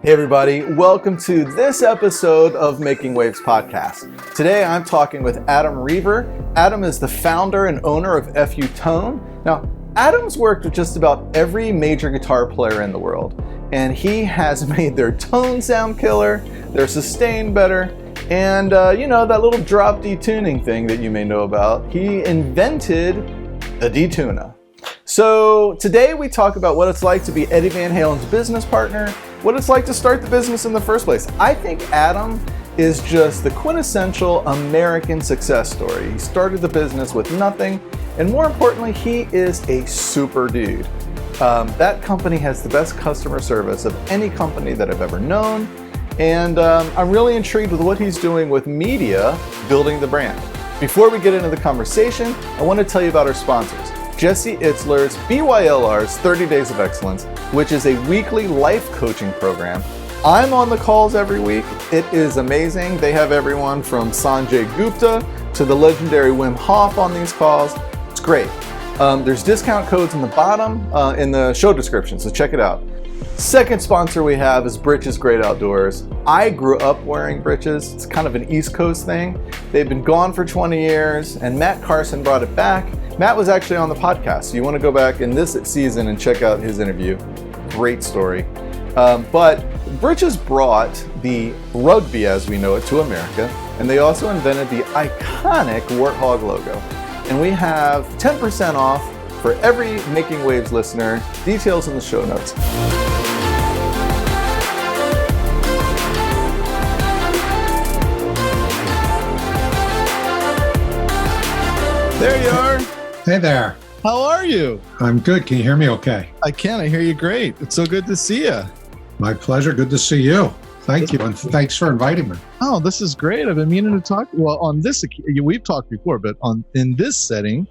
Hey everybody, welcome to this episode of Making Waves Podcast. Today I'm talking with Adam Reiver. Adam is the founder and owner of FU-Tone. Now, Adam's worked with just about every major guitar player in the world, and he has made their tone sound killer, their sustain better, and that little drop D-tuning thing that you may know about. He invented a D-Tuna. So today we talk about what it's like to be Eddie Van Halen's business partner, what it's like to start the business in the first place. I think Adam is just the quintessential American success story. He started the business with nothing, and more importantly, he is a super dude. That company has the best customer service of any company that I've ever known, and I'm really intrigued with what he's doing with media, building the brand. Before we get into the conversation, I want to tell you about our sponsors. Jesse Itzler's BYLR's 30 Days of Excellence, which is a weekly life coaching program. I'm on the calls every week. It is amazing. They have everyone from Sanjay Gupta to the legendary Wim Hof on these calls. It's great. There's discount codes in the bottom in the show description, so check it out. Second sponsor we have is Britches Great Outdoors. I grew up wearing Britches. It's kind of an East Coast thing. They've been gone for 20 years, and Matt Carson brought it back. Matt was actually on the podcast, so you want to go back in this season and check out his interview. Great story. But Britches brought the rugby as we know it to America, and they also invented the iconic Warthog logo. And we have 10% off for every Making Waves listener. Details in the show notes. There you are. Hey there. How are you? I'm good. Can you hear me okay? I can. I hear you great. It's so good to see you. My pleasure. Good to see you. Thank you. And thanks for inviting me. Oh, this is great. I've been meaning to talk. Well, on this, we've talked before, but in this setting,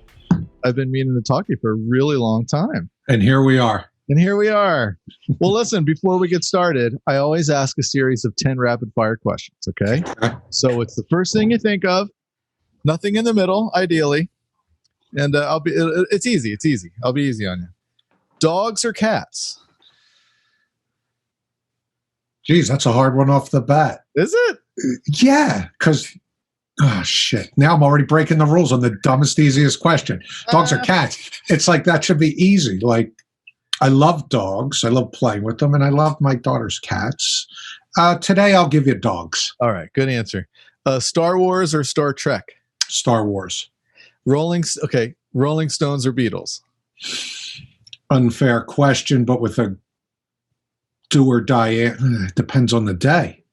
I've been meaning to talk to you for a really long time. And here we are. Well, listen, before we get started, I always ask a series of 10 rapid fire questions. Okay. So it's the first thing you think of, nothing in the middle, ideally. And it's easy. I'll be easy on you. Dogs or cats? Geez, that's a hard one off the bat. Is it? Yeah, because, oh, shit. Now I'm already breaking the rules on the dumbest, easiest question. Dogs or cats? It's like that should be easy. Like, I love dogs. I love playing with them, and I love my daughter's cats. Today, I'll give you dogs. All right, good answer. Star Wars or Star Trek? Star Wars. Rolling Stones or Beatles? Unfair question, but with a do or die, depends on the day.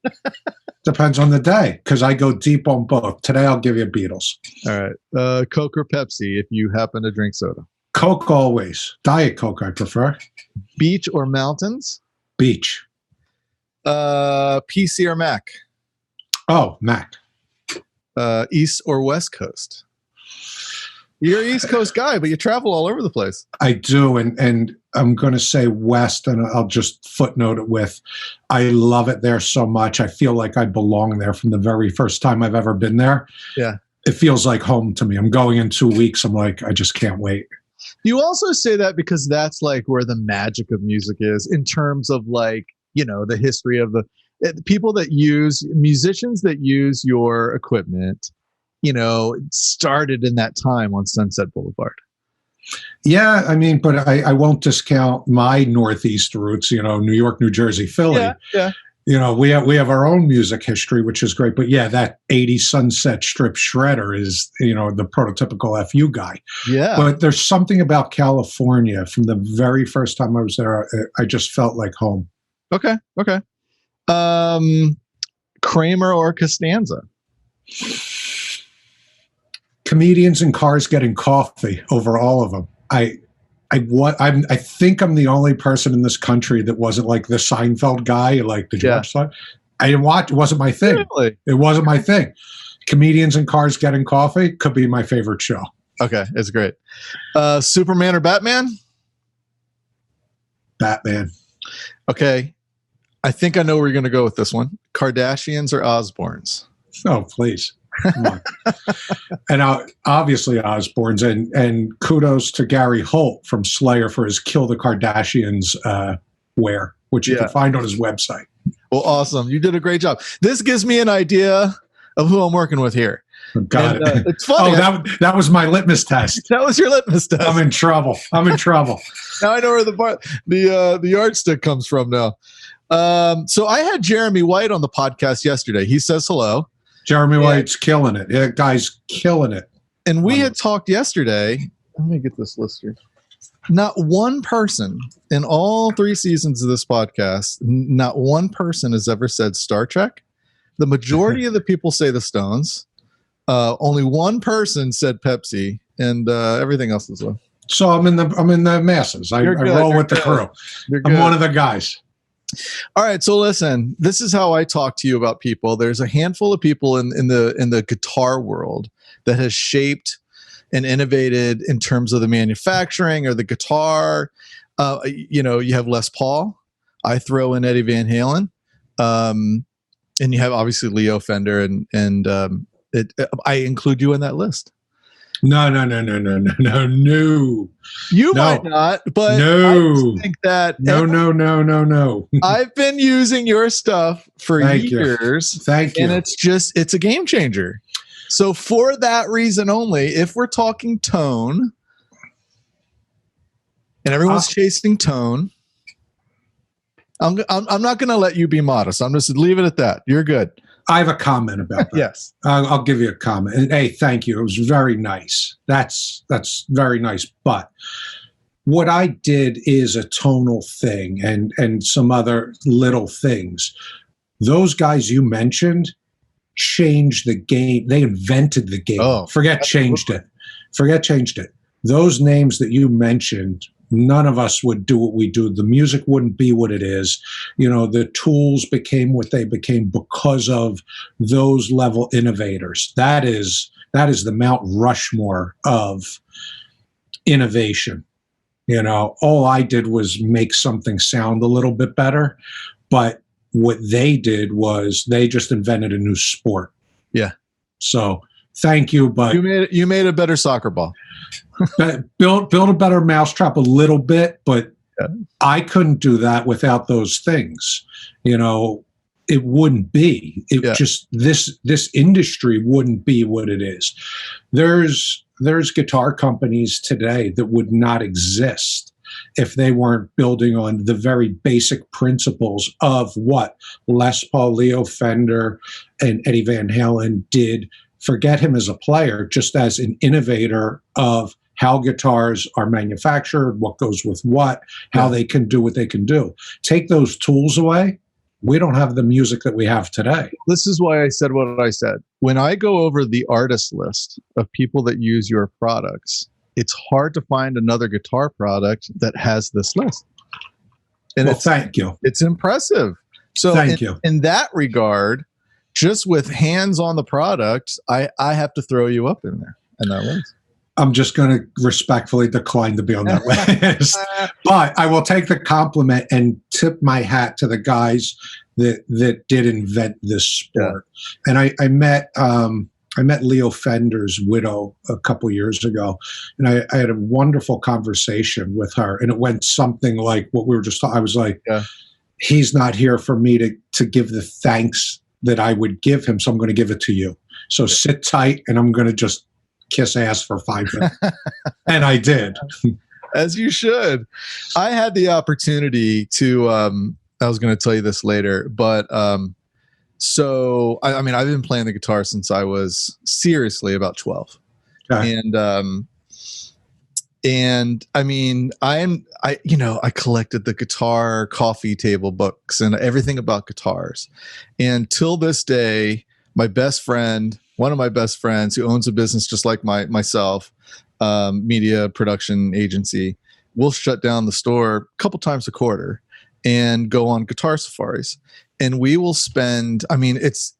Depends on the day, because I go deep on both. Today, I'll give you Beatles. All right. Coke or Pepsi if you happen to drink soda? Coke always. Diet Coke, I prefer. Beach or mountains? Beach. PC or Mac? Oh, Mac. East or West Coast? You're an East Coast guy, but you travel all over the place. I do, and I'm going to say West, and I'll just footnote it with, I love it there so much. I feel like I belong there from the very first time I've ever been there. Yeah. It feels like home to me. I'm going in 2 weeks. I'm like, I just can't wait. You also say that because that's like where the magic of music is in terms of like, the history of the musicians that use your equipment, started in that time on Sunset Boulevard. Yeah, I mean, but I won't discount my Northeast roots, New York, New Jersey, Philly. Yeah. We have our own music history, which is great. But yeah, that 80s Sunset Strip shredder is, the prototypical FU guy. Yeah. But there's something about California from the very first time I was there. I just felt like home. Okay. Kramer or Costanza? Comedians in cars getting coffee over all of them. I think I'm the only person in this country that wasn't like the Seinfeld guy, like the George side. I didn't watch. It wasn't my thing. Really? It wasn't my thing. Comedians in cars getting coffee could be my favorite show. Okay, it's great. Superman or Batman? Batman. Okay, I think I know where you're going to go with this one. Kardashians or Osbournes? Oh, please. Come on. And obviously Osbourne's, and kudos to Gary Holt from Slayer for his Kill the Kardashians wear, which you can find on his website. Well, awesome. You did a great job. This gives me an idea of who I'm working with here. Got it. It's funny. Oh, that was my litmus test. That was your litmus test. I'm in trouble. Now I know where the yardstick comes from now. So I had Jeremy White on the podcast yesterday. He says hello. Jeremy White's killing it. Yeah, guy's killing it. And we had talked yesterday. Let me get this list here. Not one person in all 3 seasons of this podcast, not one person has ever said Star Trek. The majority of the people say the Stones. Only one person said Pepsi, and everything else is left. So I'm in the masses. I roll with the crew. I'm one of the guys. All right, so listen. This is how I talk to you about people. There's a handful of people in the guitar world that has shaped and innovated in terms of the manufacturing or the guitar. You have Les Paul. I throw in Eddie Van Halen, and you have obviously Leo Fender, and I include you in that list. No. You might not, but no. I think that No. I've been using your stuff for years. Thank you. And it's a game changer. So for that reason only, if we're talking tone, and everyone's chasing tone, I'm not going to let you be modest. I'm just leave it at that. You're good. I have a comment about that. Yes. I'll give you a comment. And hey, thank you. It was very nice. That's very nice. But what I did is a tonal thing and some other little things. Those guys you mentioned changed the game. They invented the game. Oh, Forget changed it. Those names that you mentioned, none of us would do what we do. The music wouldn't be what it is. The tools became what they became because of those level innovators. That is the Mount Rushmore of innovation. All I did was make something sound a little bit better, but what they did was they just invented a new sport. Yeah. So thank you, but you made a better soccer ball. build a better mousetrap a little bit, but I couldn't do that without those things. It wouldn't be. Just this industry wouldn't be what it is. There's guitar companies today that would not exist if they weren't building on the very basic principles of what Les Paul, Leo Fender, and Eddie Van Halen did. Forget him as a player, just as an innovator of how guitars are manufactured, what goes with what, how they can do what they can do. Take those tools away, we don't have the music that we have today. This is why I said what I said. When I go over the artist list of people that use your products, it's hard to find another guitar product that has this list. And thank you. It's impressive. So thank you. In that regard, just with hands on the product, I have to throw you up in there in that list. I'm just going to respectfully decline to be on that list. But I will take the compliment and tip my hat to the guys that did invent this sport. Yeah. And I met Leo Fender's widow a couple years ago, and I had a wonderful conversation with her, and it went something like what we were just talking. I was like, he's not here for me to give the thanks that I would give him, so I'm going to give it to you. So sit tight, and I'm going to just kiss ass for 5 minutes. And I did. As you should. I had the opportunity to, I was going to tell you this later, but so, I mean, I've been playing the guitar since I was seriously about 12. Okay. And I mean, I collected the guitar coffee table books and everything about guitars. And till this day, my best friend, one of my best friends who owns a business just like myself, media production agency, will shut down the store a couple times a quarter and go on guitar safaris. And we will spend, I mean, it's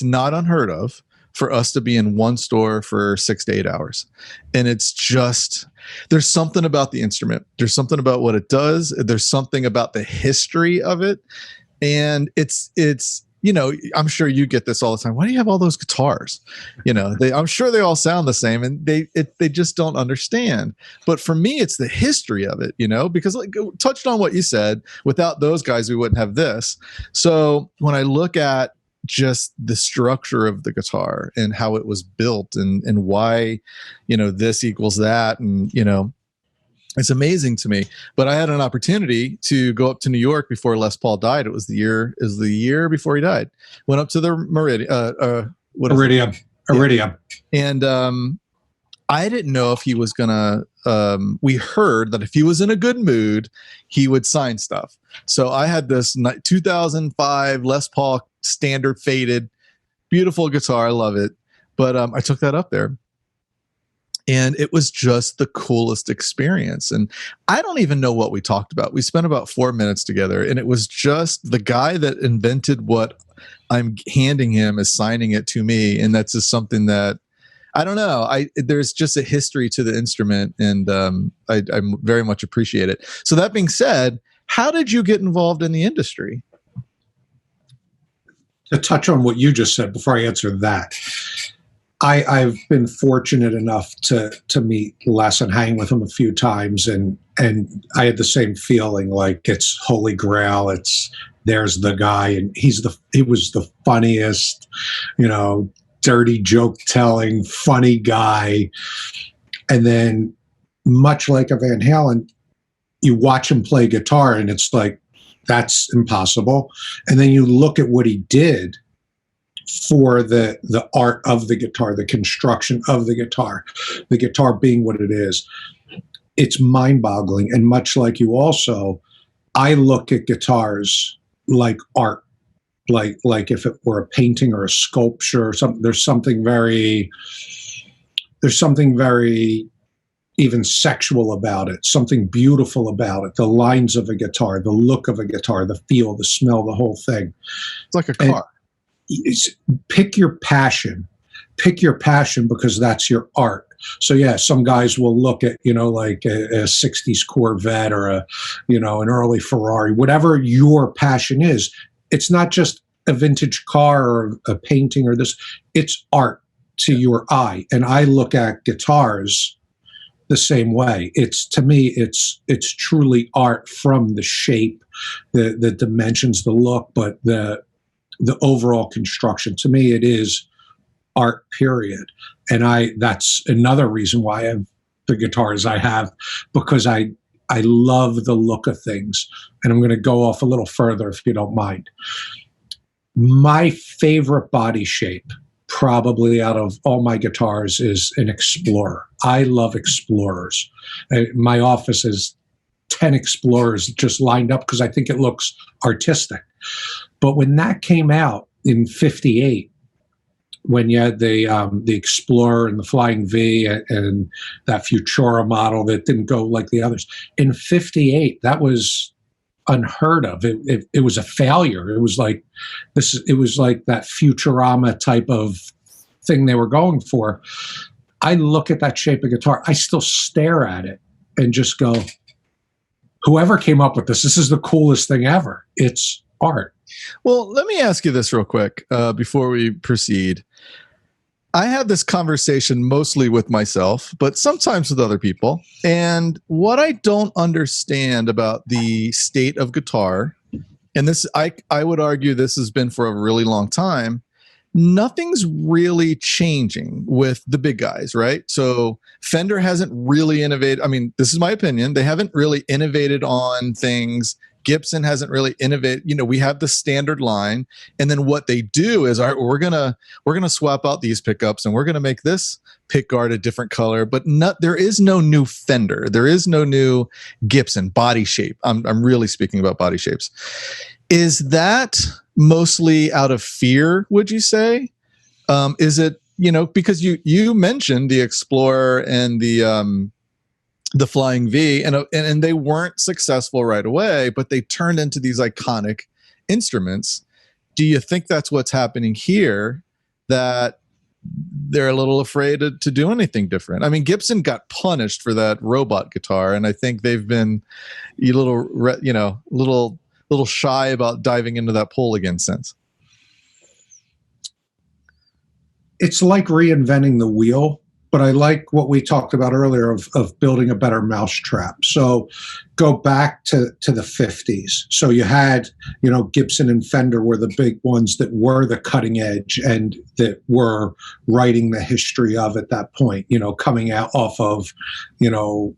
not unheard of for us to be in one store for 6 to 8 hours. And it's just, there's something about the instrument. There's something about what it does. There's something about the history of it. And it's I'm sure you get this all the time. Why do you have all those guitars? I'm sure they all sound the same, and they just don't understand. But for me, it's the history of it, because like touched on what you said, without those guys, we wouldn't have this. So when I look at just the structure of the guitar and how it was built and why, this equals that. And, it's amazing to me. But I had an opportunity to go up to New York before Les Paul died. It was the year before he died. Went up to the Iridium. And I didn't know if he was gonna. We heard that if he was in a good mood, he would sign stuff. So I had this 2005 Les Paul standard faded, beautiful guitar. I love it. But I took that up there. And it was just the coolest experience. And I don't even know what we talked about. We spent about 4 minutes together, and it was just the guy that invented what I'm handing him is signing it to me. And that's just something that, I don't know. There's just a history to the instrument, and I very much appreciate it. So that being said, how did you get involved in the industry? To touch on what you just said before I answer that, I've been fortunate enough to meet Les and hang with him a few times, and I had the same feeling, like it's Holy Grail. There's the guy, and he was the funniest, dirty joke telling, funny guy. And then, much like a Van Halen, you watch him play guitar, and it's like, that's impossible. And then you look at what he did for the art of the guitar, the construction of the guitar being what it is. It's mind-boggling. And much like you also, I look at guitars like art, like if it were a painting or a sculpture or something. There's something very even sexual about it, something beautiful about it. The lines of a guitar, the look of a guitar, the feel, the smell, the whole thing. It's like a car. Pick your passion because that's your art. So yeah, some guys will look at, like a 60s Corvette or an early Ferrari, whatever your passion is. It's not just a vintage car or a painting or this, it's art to your eye. And I look at guitars the same way. To me, it's truly art, from the shape, the dimensions, the look, but the overall construction. To me, it is art, period. And that's another reason why I have the guitars I have, because I love the look of things. And I'm going to go off a little further, if you don't mind. My favorite body shape, probably out of all my guitars, is an Explorer. I love Explorers. My office is 10 Explorers just lined up because I think it looks artistic. But when that came out in '58, when you had the Explorer and the Flying V and that Futura model that didn't go like the others, in '58, that was unheard of. It was a failure. It was like that Futurama type of thing they were going for. I look at that shape of guitar, I still stare at it and just go, whoever came up with this is the coolest thing ever. It's art. Well, let me ask you this real quick before we proceed. I have this conversation mostly with myself, but sometimes with other people. And what I don't understand about the state of guitar, and this, I would argue this has been for a really long time, nothing's really changing with the big guys, right? So Fender hasn't really innovated. I mean, this is my opinion. They haven't really innovated on things. Gibson hasn't really innovated. We have the standard line, and then what they do is, all right, we're gonna swap out these pickups, and we're gonna make this pick guard a different color. But there is no new Fender. There is no new Gibson body shape. I'm really speaking about body shapes. Is that mostly out of fear, would you say? Is it, because you mentioned the Explorer and the Flying V, and they weren't successful right away, but they turned into these iconic instruments. Do you think that's what's happening here, that they're a little afraid to do anything different? I mean, Gibson got punished for that robot guitar, and I think they've been a little shy about diving into that pool again since. it's like reinventing the wheel, but I like what we talked about earlier of building a better mousetrap. So go back to the 50s. So you had, Gibson and Fender were the big ones that were the cutting edge and that were writing the history of at that point, coming out off of,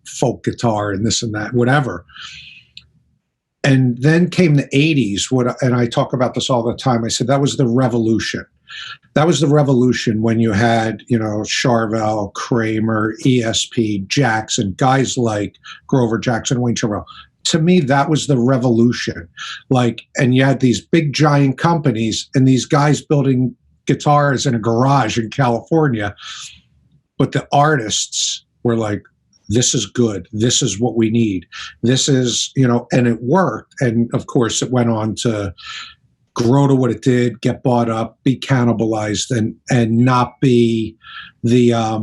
folk guitar and this and that, whatever. And then came the 80s, and I talk about this all the time. I said that was the revolution. That was the revolution when you had, Charvel, Kramer, ESP, Jackson, guys like Grover Jackson, Wayne Charvel. To me, that was the revolution. And you had these big giant companies and these guys building guitars in a garage in California. But the artists were like, this is good. This is what we need. This is, and it worked. And of course, it went on to grow to what it did, get bought up, be cannibalized, and not be the I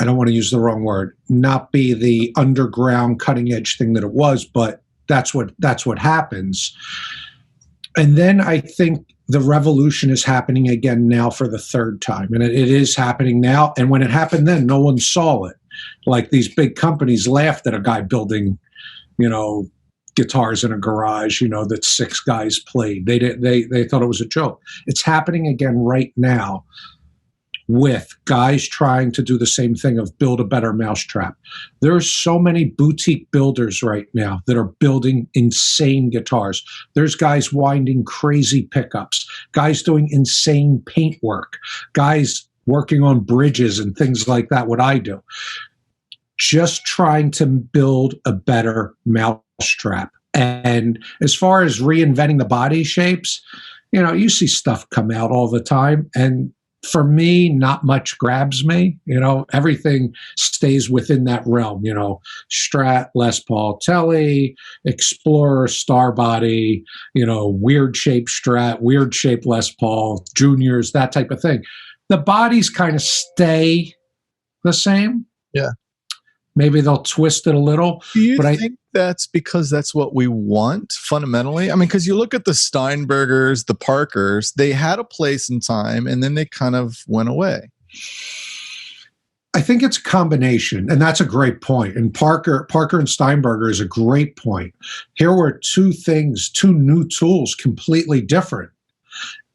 don't want to use the wrong word, not be the underground cutting edge thing that it was, but that's what happens. And then I think the revolution is happening again now for the third time. And it is happening now. And when it happened then, no one saw it. Like these big companies laughed at a guy building, guitars in a garage, that 6 guys played. They thought it was a joke. It's happening again right now with guys trying to do the same thing of build a better mousetrap. There's so many boutique builders right now that are building insane guitars. There's guys winding crazy pickups, guys doing insane paint work, guys working on bridges and things like that, what I do. Just trying to build a better mousetrap. And as far as reinventing the body shapes, you see stuff come out all the time. And for me, not much grabs me. Everything stays within that realm. Strat, Les Paul, Tele, Explorer, Star Body, weird shaped Strat, weird shaped Les Paul, Juniors, that type of thing. The bodies kind of stay the same. Yeah. Maybe they'll twist it a little. Do you think that's because that's what we want fundamentally? I mean, because you look at the Steinbergers, the Parkers, they had a place in time and then they kind of went away. I think it's a combination, and that's a great point. And Parker and Steinberger is a great point. Here were two new tools, completely different.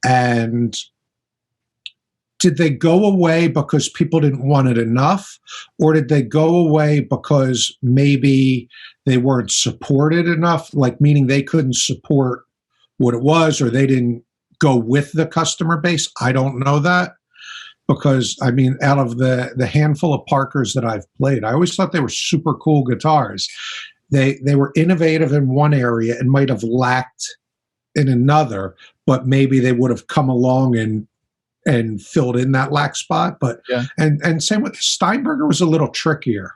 And did they go away because people didn't want it enough? Or did they go away because maybe they weren't supported enough, meaning they couldn't support what it was, or they didn't go with the customer base? I don't know that, because, out of the handful of Parkers that I've played, I always thought they were super cool guitars. They were innovative in one area and might have lacked in another, but maybe they would have come along and filled in that lack spot. But yeah. And same with Steinberger was a little trickier.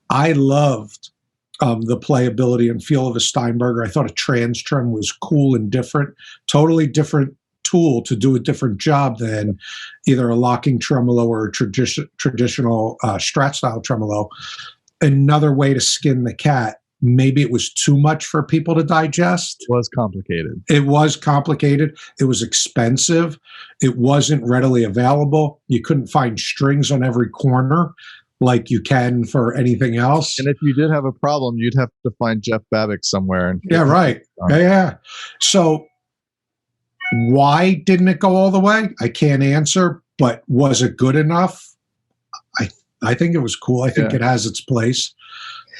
I loved the playability and feel of a Steinberger. I thought a trans trim was cool and different, totally different tool to do a different job than either a locking tremolo or a traditional Strat style tremolo. Another way to skin the cat. Maybe it was too much for people to digest. It was complicated. It was expensive. It wasn't readily available. You couldn't find strings on every corner like you can for anything else. And if you did have a problem, you'd have to find Jeff Babbitt somewhere. Yeah, right. Yeah. So why didn't it go all the way? I can't answer, but was it good enough? I think it was cool. I think it has its place.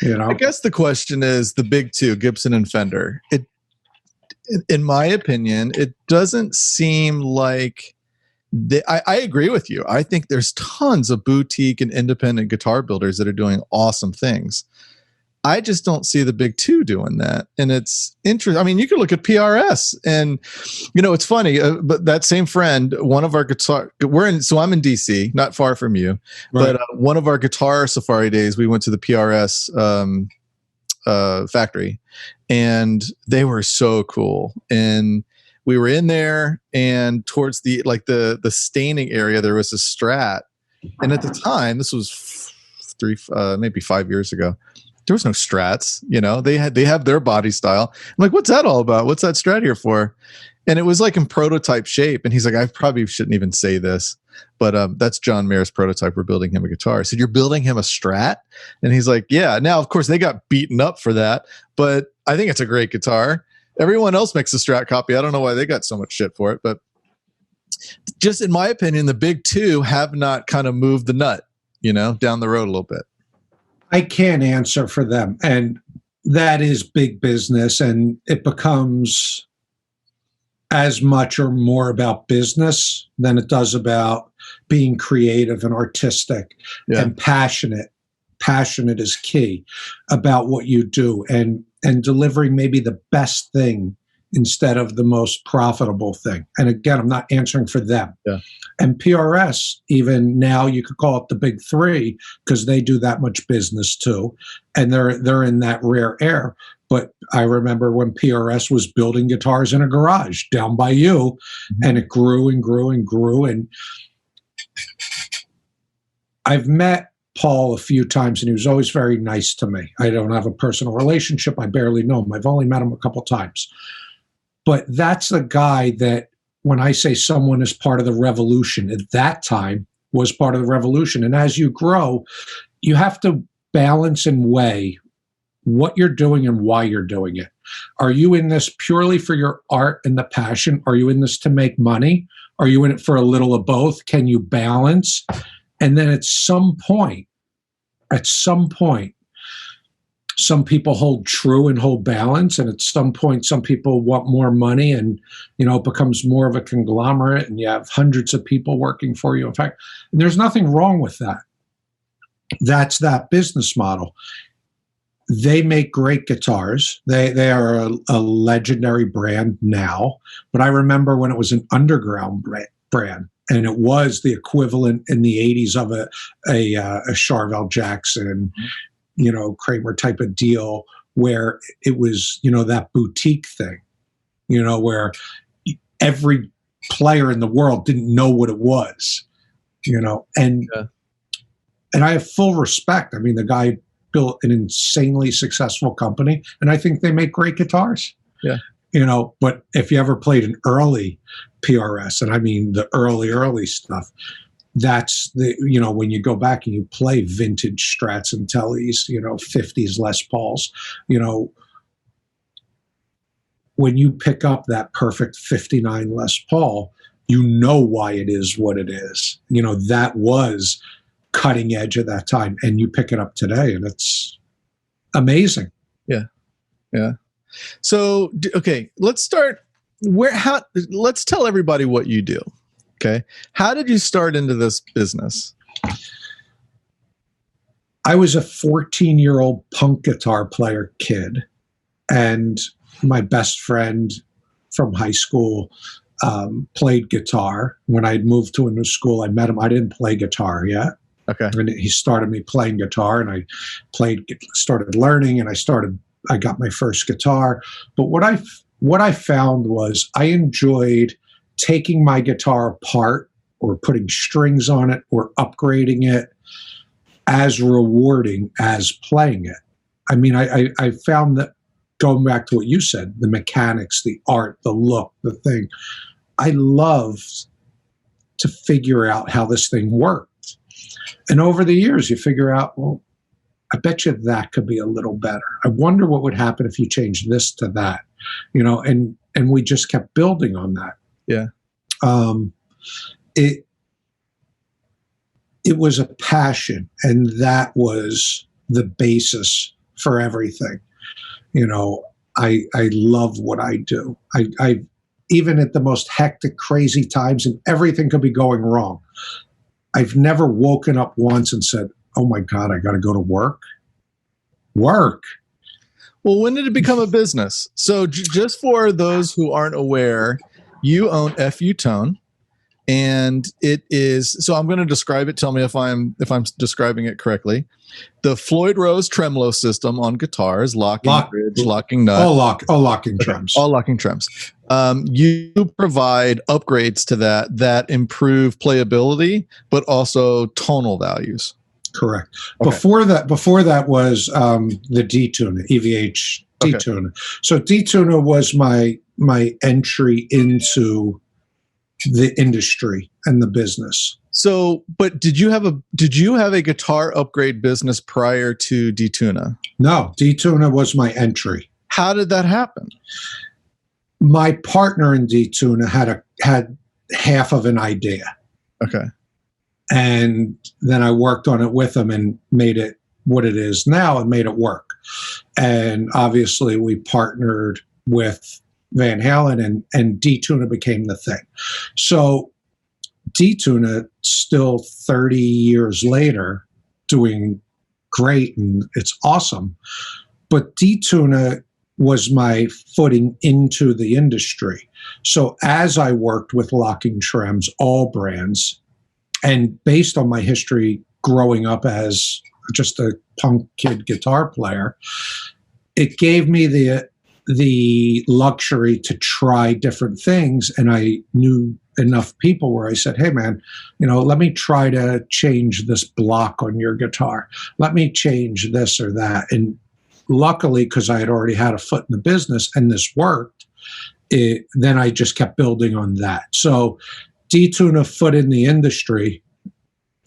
I guess the question is the big two, Gibson and Fender. In my opinion, it doesn't seem like I agree with you. I think there's tons of boutique and independent guitar builders that are doing awesome things. I just don't see the big two doing that. And it's interesting. You could look at PRS and, it's funny, but that same friend, one of our guitar, I'm in DC, not far from you, right. But one of our guitar safari days, we went to the PRS factory and they were so cool. And we were in there and towards the staining area, there was a Strat. And at the time, this was maybe 5 years ago. There was no Strats, they have their body style. I'm like, what's that all about? What's that Strat here for? And it was like in prototype shape. And he's like, I probably shouldn't even say this, but that's John Mayer's prototype. We're building him a guitar. I said, you're building him a Strat? And he's like, yeah. Now, of course, they got beaten up for that, but I think it's a great guitar. Everyone else makes a Strat copy. I don't know why they got so much shit for it, but just in my opinion, the big two have not kind of moved the nut, down the road a little bit. I can't answer for them. And that is big business, and it becomes as much or more about business than it does about being creative and artistic and passionate. Passionate is key about what you do, and delivering maybe the best thing instead of the most profitable thing. And again, I'm not answering for them. Yeah. And PRS, even now, you could call it the big three because they do that much business too, and they're in that rare air. But I remember when PRS was building guitars in a garage down by you, and it grew and grew and grew. And I've met Paul a few times, and he was always very nice to me. I don't have a personal relationship. I barely know him. I've only met him a couple times. But that's the guy that, when I say someone is part of the revolution, at that time was part of the revolution. And as you grow, you have to balance and weigh what you're doing and why you're doing it. Are you in this purely for your art and the passion? Are you in this to make money? Are you in it for a little of both? Can you balance? And then at some point, some people hold true and hold balance. And at some point, some people want more money, and, it becomes more of a conglomerate, and you have hundreds of people working for you. In fact, and there's nothing wrong with that. That's that business model. They make great guitars. They are a legendary brand now, but I remember when it was an underground brand, and it was the equivalent in the 80s of a Charvel Jackson, Kramer type of deal, where it was, that boutique thing, where every player in the world didn't know what it was, and I have full respect. I mean, the guy built an insanely successful company, and I think they make great guitars. Yeah. But if you ever played an early PRS, and I mean the early stuff, that's the, when you go back and you play vintage Strats and Tellys, 50s Les Pauls, when you pick up that perfect 59 Les Paul, why it is what it is. That was cutting edge at that time, and you pick it up today and it's amazing. Yeah. So, okay, let's start let's tell everybody what you do. Okay. How did you start into this business? I was a 14-year-old punk guitar player kid, and my best friend from high school played guitar. When I moved to a new school, I met him. I didn't play guitar yet. Okay. And he started me playing guitar, and I started learning, and I got my first guitar. But what I found was I enjoyed taking my guitar apart or putting strings on it or upgrading it as rewarding as playing it. I mean, I found that, going back to what you said, the mechanics, the art, the look, the thing, I loved to figure out how this thing worked. And over the years, you figure out, well, I bet you that could be a little better. I wonder what would happen if you changed this to that, and we just kept building on that. Yeah. It was a passion, and that was the basis for everything. I love what I do. I even at the most hectic, crazy times, and everything could be going wrong, I've never woken up once and said, oh my God, I got to go to work. Well, when did it become a business? So just for those who aren't aware, you own FU-Tone, and it is, so I'm going to describe it. Tell me if I'm describing it correctly. The Floyd Rose tremolo system on guitars, locking bridge, locking nut. All locking trims. All locking trims. You provide upgrades to that improve playability, but also tonal values. Correct. Okay. Before that was the D-Tuna, EVH D-Tuna. Okay. So D-Tuna was my entry into the industry and the business. So, but did you have a guitar upgrade business prior to D-Tuna? No, D-Tuna was my entry. How did that happen? My partner in D-Tuna had half of an idea. Okay. And then I worked on it with him and made it what it is now and made it work. And obviously we partnered with Van Halen and D-Tuna became the thing. So D-Tuna still 30 years later doing great and it's awesome. But D-Tuna was my footing into the industry. So as I worked with Locking Trems, all brands, and based on my history growing up as just a punk kid guitar player, it gave me the luxury to try different things. And I knew enough people where I said, hey man, let me try to change this block on your guitar. Let me change this or that. And luckily, because I had already had a foot in the business and this worked, then I just kept building on that. So D-Tuna foot in the industry,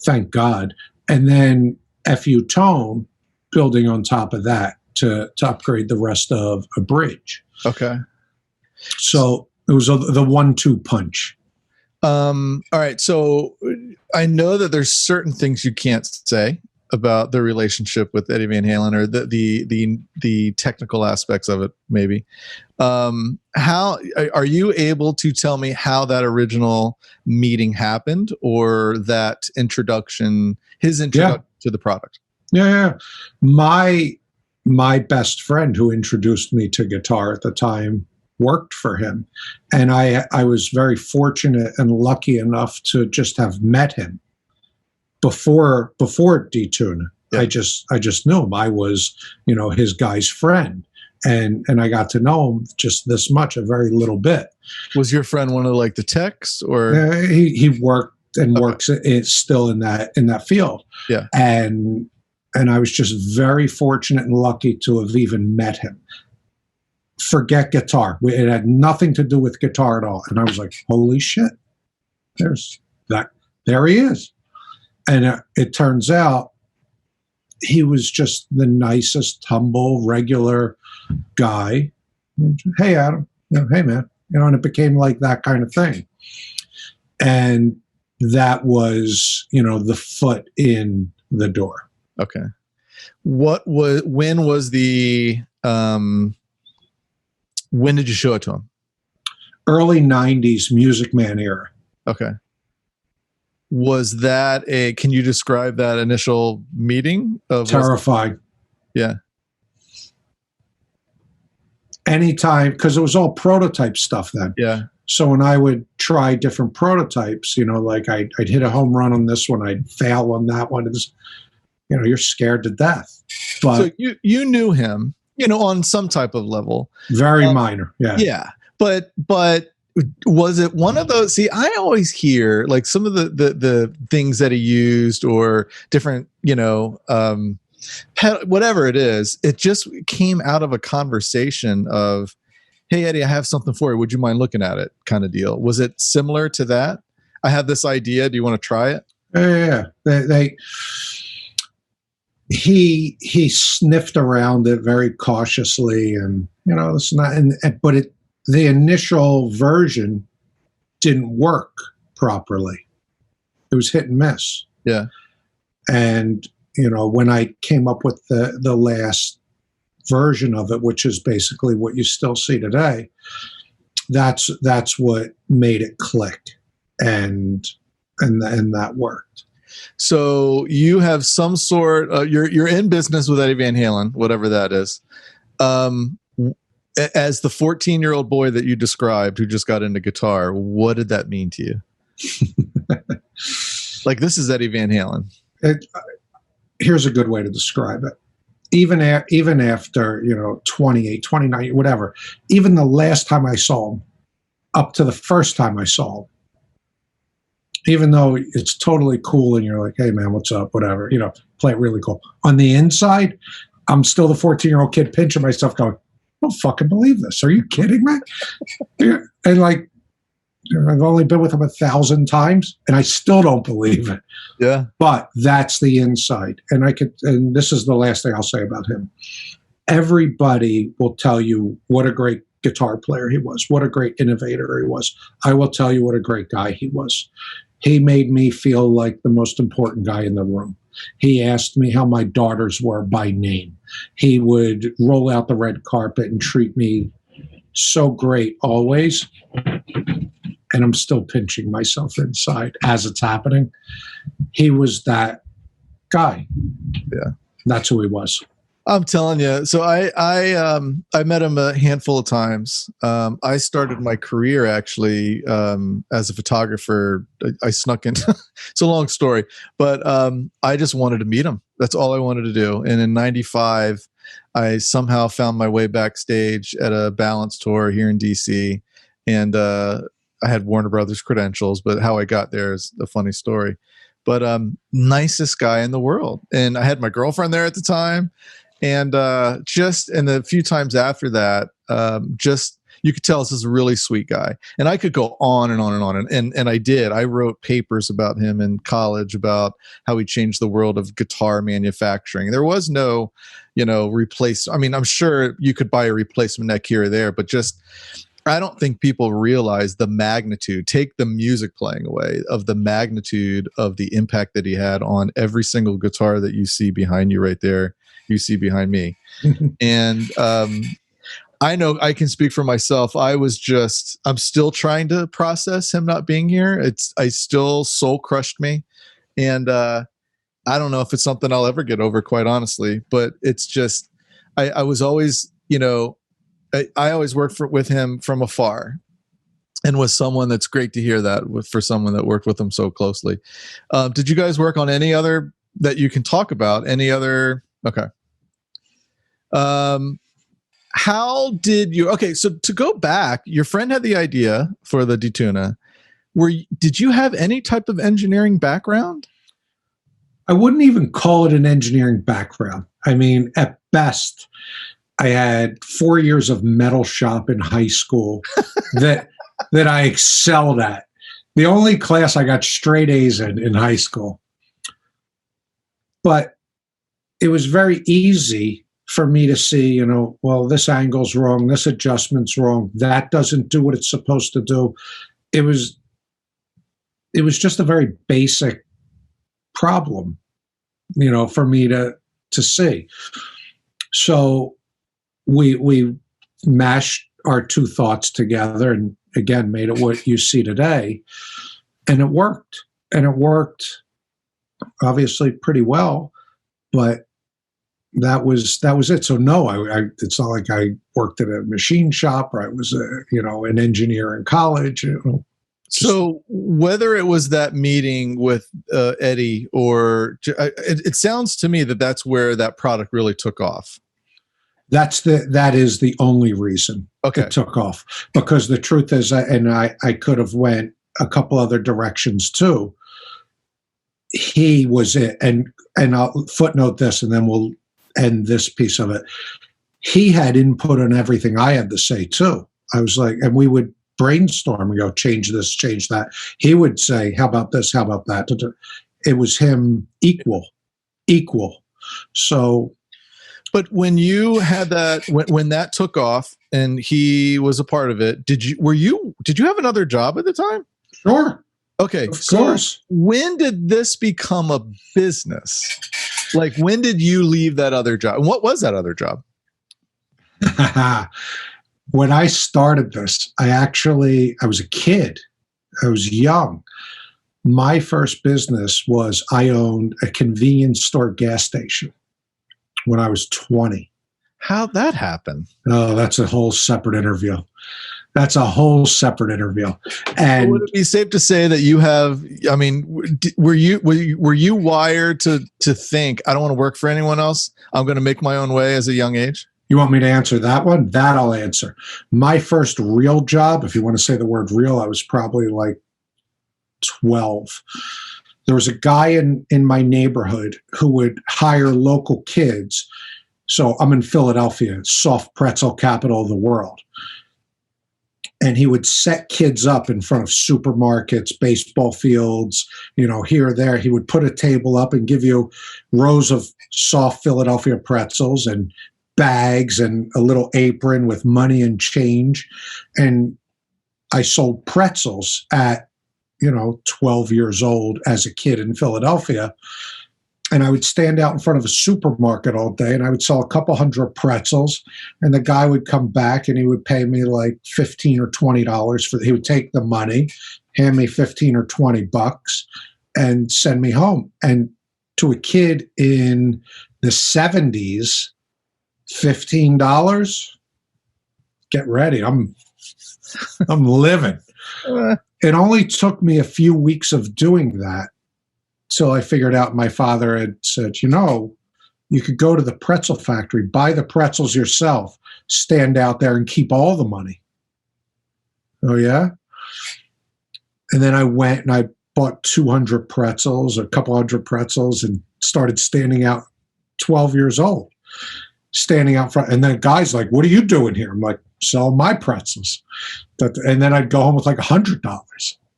thank God. And then FU-Tone building on top of that to upgrade the rest of a bridge. Okay. So it was the 1-2 punch. All right. So I know that there's certain things you can't say about the relationship with Eddie Van Halen or the technical aspects of it, maybe. How are you able to tell me how that original meeting happened or that introduction, his introduction to the product? Yeah. My best friend who introduced me to guitar at the time worked for him. And I was very fortunate and lucky enough to just have met him before D-Tuna. Yeah. I just knew him. I was, his guy's friend. And I got to know him just this much, a very little bit. Was your friend one of like the techs or? He worked and works still in that field. Yeah. And I was just very fortunate and lucky to have even met him. Forget guitar. It had nothing to do with guitar at all. And I was like, holy shit, there he is. And it turns out he was just the nicest, humble, regular guy. Hey, Adam. Hey, man. And it became like that kind of thing. And that was, the foot in the door. Okay. When did you show it to him? Early 90s Music Man era. Okay. Was that can you describe that initial meeting? Terrifying. Yeah. Anytime, because it was all prototype stuff then. Yeah. So when I would try different prototypes, like I'd hit a home run on this one, I'd fail on that one. It's, you're scared to death. But so you knew him, on some type of level. Very minor. Yeah. Yeah. But was it one of those? See, I always hear like some of the things that he used or different, whatever it is, it just came out of a conversation of, hey, Eddie, I have something for you. Would you mind looking at it? Kind of deal. Was it similar to that? I have this idea. Do you want to try it? Yeah. He sniffed around it very cautiously and, it's not, but the initial version didn't work properly. It was hit and miss. Yeah. And, when I came up with the last version of it, which is basically what you still see today, that's what made it click. And that worked. So you have some sort of, you're in business with Eddie Van Halen, whatever that is. As the 14-year-old boy that you described who just got into guitar, what did that mean to you? Like, this is Eddie Van Halen. Here's a good way to describe it. Even after, 28, 29, whatever, even the last time I saw him, up to the first time I saw him, even though it's totally cool and you're like, hey man, what's up, whatever, play it really cool. On the inside, I'm still the 14-year-old kid pinching myself going, I don't fucking believe this. Are you kidding me? And like, I've only been with him 1,000 times and I still don't believe it. Yeah. But that's the inside. And and this is the last thing I'll say about him. Everybody will tell you what a great guitar player he was, what a great innovator he was. I will tell you what a great guy he was. He made me feel like the most important guy in the room. He asked me how my daughters were by name. He would roll out the red carpet and treat me so great always. And I'm still pinching myself inside as it's happening. He was that guy. Yeah. That's who he was. I'm telling you. So I met him a handful of times. I started my career actually as a photographer. I snuck in. It's a long story, but I just wanted to meet him. That's all I wanted to do. And in '95, I somehow found my way backstage at a Balance tour here in DC, and I had Warner Brothers credentials. But how I got there is a funny story. But nicest guy in the world, and I had my girlfriend there at the time. And just in the few times after that, just you could tell this is a really sweet guy. And I could go on and on and on. And I did. I wrote papers about him in college about how he changed the world of guitar manufacturing. There was no, I mean, I'm sure you could buy a replacement neck here or there, but just I don't think people realize the magnitude, take the music playing away, of the magnitude of the impact that he had on every single guitar that you see behind you right there. You see behind me. And I know I can speak for myself. I'm still trying to process him not being here. I still soul crushed me. And I don't know if it's something I'll ever get over, quite honestly, but it's just, I was always, I always worked with him from afar, and was someone that's great to hear that for someone that worked with him so closely. Did you guys work on any other that you can talk about? Any other? Okay. How did you, so to go back, your friend had the idea for the D-Tuna. Did you have any type of engineering background? I wouldn't even call it an engineering background. I mean, at best, I had 4 years of metal shop in high school that I excelled at. The only class I got straight A's in high school. But it was very easy for me to see, well, this angle's wrong, this adjustment's wrong, that doesn't do what it's supposed to do. It was just a very basic problem, for me to see. So we mashed our two thoughts together and again made it what you see today. And it worked. And it worked obviously pretty well, but that was it. So no, it's not like I worked at a machine shop or I was an engineer in college. So whether it was that meeting with Eddie or it sounds to me that that's where that product really took off. That is the only reason it took off, because the truth is, and I could have went a couple other directions too. He was it, and I'll footnote this, and then we'll end this piece of it. He had input on everything I had to say too. I was like, and we would brainstorm and go, change this, change that. He would say, how about this? How about that? It was him equal. So, but when you had that, when that took off and he was a part of it, did you have another job at the time? Sure. Okay. Of course. When did this become a business? Like, when did you leave that other job? And what was that other job? When I started this, I was a kid. I was young. My first business was I owned a convenience store gas station when I was 20. How'd that happen? Oh, that's a whole separate interview. And would it be safe to say that you have, I mean, were you wired to think, I don't want to work for anyone else, I'm going to make my own way as a young age? You want me to answer that one? That I'll answer. My first real job, if you want to say the word real, I was probably like 12. There was a guy in my neighborhood who would hire local kids. So I'm in Philadelphia, soft pretzel capital of the world. And he would set kids up in front of supermarkets, baseball fields, here or there. He would put a table up and give you rows of soft Philadelphia pretzels and bags and a little apron with money and change. And I sold pretzels at, 12 years old as a kid in Philadelphia. And I would stand out in front of a supermarket all day and I would sell a couple hundred pretzels. And the guy would come back and he would pay me like $15 or $20 he would take the money, hand me 15 or 20 bucks and send me home. And to a kid in the 70s, $15, get ready. I'm living. It only took me a few weeks of doing that till I figured out my father had said, you could go to the pretzel factory, buy the pretzels yourself, stand out there and keep all the money. Oh, yeah? And then I went and I bought 200 pretzels, a couple hundred pretzels, and started standing out 12 years old, standing out front. And then guy's like, what are you doing here? I'm like, selling my pretzels. And then I'd go home with like $100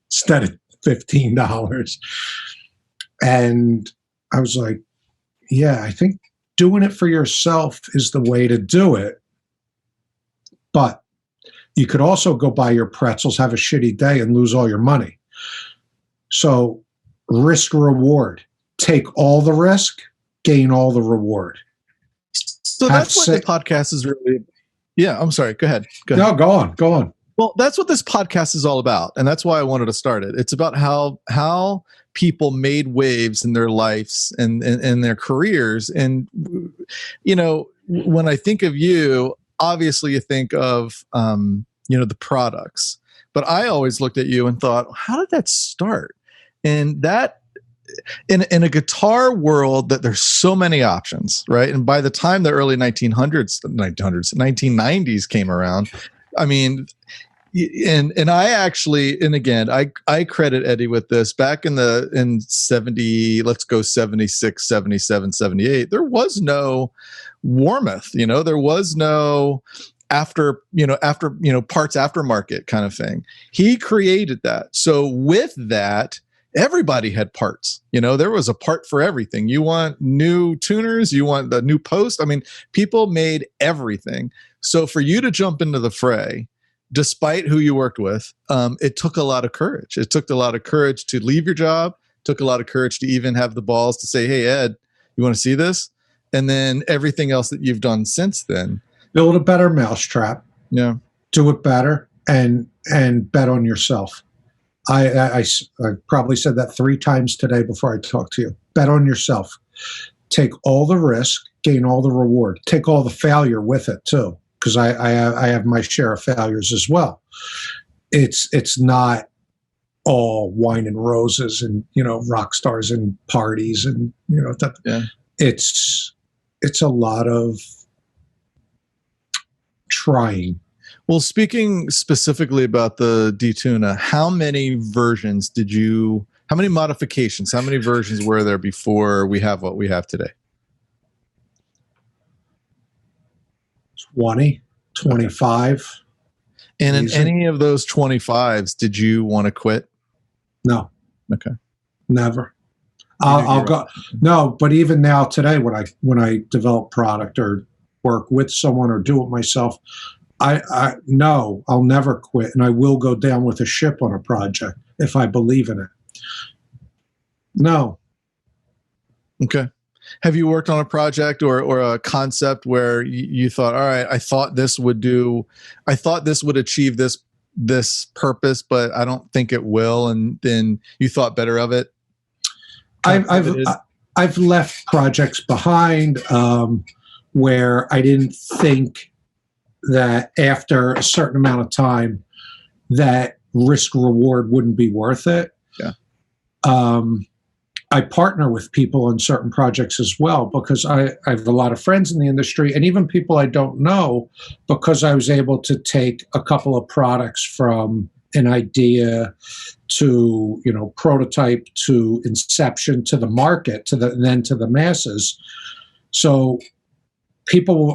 instead of $15. And I was like, yeah, I think doing it for yourself is the way to do it. But you could also go buy your pretzels, have a shitty day, and lose all your money. So risk reward. Take all the risk, gain all the reward. So that's what the podcast is really. Yeah, I'm sorry. Go ahead. No, go on. Well, that's what this podcast is all about, and that's why I wanted to start it. It's about how people made waves in their lives and their careers. And when I think of you, obviously you think of the products, but I always looked at you and thought, how did that start? And that in a guitar world that there's so many options, right? And by the time the early 1990s came around, I mean, and I actually, and again, I credit Eddie with this. Back in 70, let's go 76, 77, 78, there was no Warmoth, there was no parts aftermarket kind of thing. He created that. So with that, everybody had parts. There was a part for everything. You want new tuners, you want the new post. I mean, people made everything. So for you to jump into the fray, despite who you worked with, it took a lot of courage. It took a lot of courage to leave your job. It took a lot of courage to even have the balls to say, hey, Ed, you want to see this? And then everything else that you've done since then. Build a better mousetrap. Yeah. Do it better and bet on yourself. I probably said that 3 times today before I talked to you. Bet on yourself. Take all the risk, gain all the reward. Take all the failure with it too, because I have my share of failures as well. It's not all wine and roses and rock stars and parties and it's a lot of trying. Well, speaking specifically about the D-Tuna, how many modifications, how many versions were there before we have what we have today? 20, 25. Okay. And in any of those 25s, did you want to quit? No. Okay. Never. I'll go. No, but even now today, when I develop product or work with someone or do it myself, no, I'll never quit, and I will go down with a ship on a project if I believe in it. No. Okay. Have you worked on a project or a concept where you thought, all right, I thought this would achieve this purpose, but I don't think it will, and then you thought better of it? I've left projects behind where I didn't think that after a certain amount of time that risk reward wouldn't be worth it. Yeah. I partner with people on certain projects as well because I have a lot of friends in the industry and even people I don't know, because I was able to take a couple of products from an idea to, prototype, to inception, to the market, then to the masses. So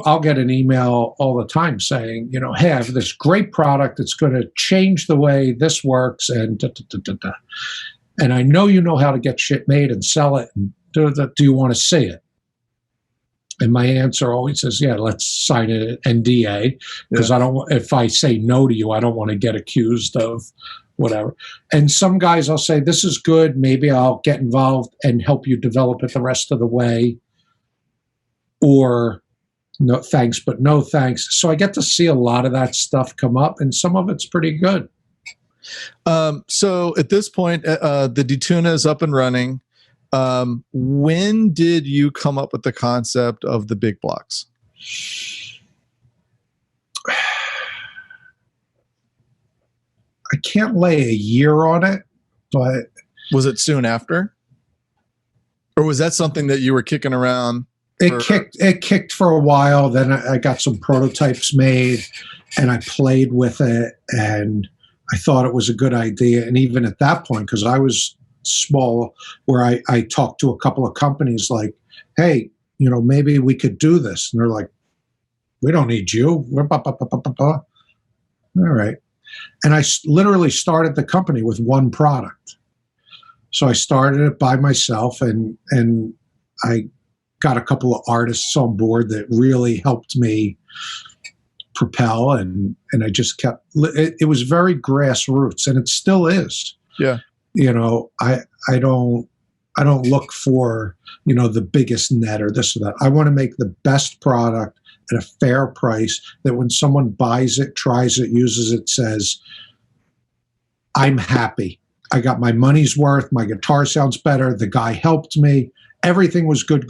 I'll get an email all the time saying, hey, I have this great product that's going to change the way this works, and and I know you know how to get shit made and sell it. And do you want to see it? And my answer always is, yeah, let's sign an NDA, because if I say no to you, I don't want to get accused of whatever. And some guys, I'll say, this is good. Maybe I'll get involved and help you develop it the rest of the way. Or no thanks, but no thanks. So I get to see a lot of that stuff come up, and some of it's pretty good. So at this point, the D-Tuna is up and running. When did you come up with the concept of the big blocks? I can't lay a year on it, but was it soon after, or was that something that you were kicking around? It kicked for a while. Then I got some prototypes made, and I played with it, and I thought it was a good idea. And even at that point, because I was small, where I talked to a couple of companies like, hey, maybe we could do this. And they're like, we don't need you. All right. And I literally started the company with one product. So I started it by myself, and I got a couple of artists on board that really helped me propel, and I just kept it was very grassroots, and it still is. Yeah. I don't look for, the biggest net or this or that. I want to make the best product at a fair price that when someone buys it, tries it, uses it, says, I'm happy. I got my money's worth. My guitar sounds better. The guy helped me. Everything was good.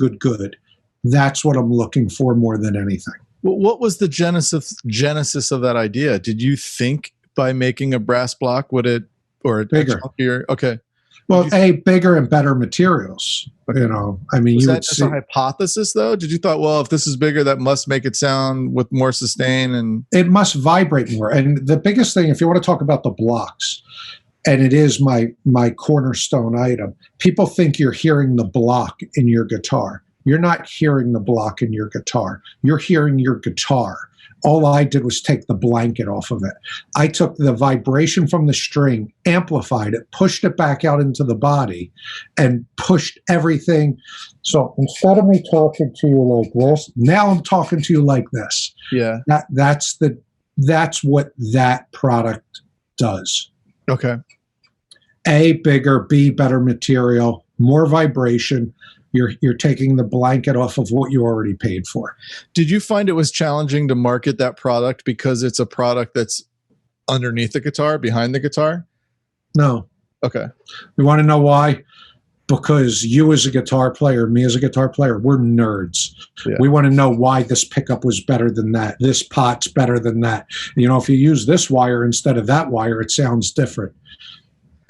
That's what I'm looking for more than anything. Well, what was the genesis of that idea? Did you think by making a brass block, would it, or bigger? Okay. Well, bigger and better materials. I mean, was that just a hypothesis, though? Did you thought, well, if this is bigger, that must make it sound with more sustain, and it must vibrate more. And the biggest thing, if you want to talk about the blocks, and it is my cornerstone item, people think you're hearing the block in your guitar. You're not hearing the block in your guitar. You're hearing your guitar. All I did was take the blanket off of it. I took the vibration from the string, amplified it, pushed it back out into the body, and pushed everything. So instead of me talking to you like this, now I'm talking to you like this. Yeah. That's what that product does. Okay. A, bigger, B, better material, more vibration. You're taking the blanket off of what you already paid for. Did you find it was challenging to market that product because it's a product that's underneath the guitar, behind the guitar? No. Okay. You want to know why? Because you as a guitar player, me as a guitar player, we're nerds. Yeah. We want to know why this pickup was better than that. This pot's better than that. If you use this wire instead of that wire, it sounds different.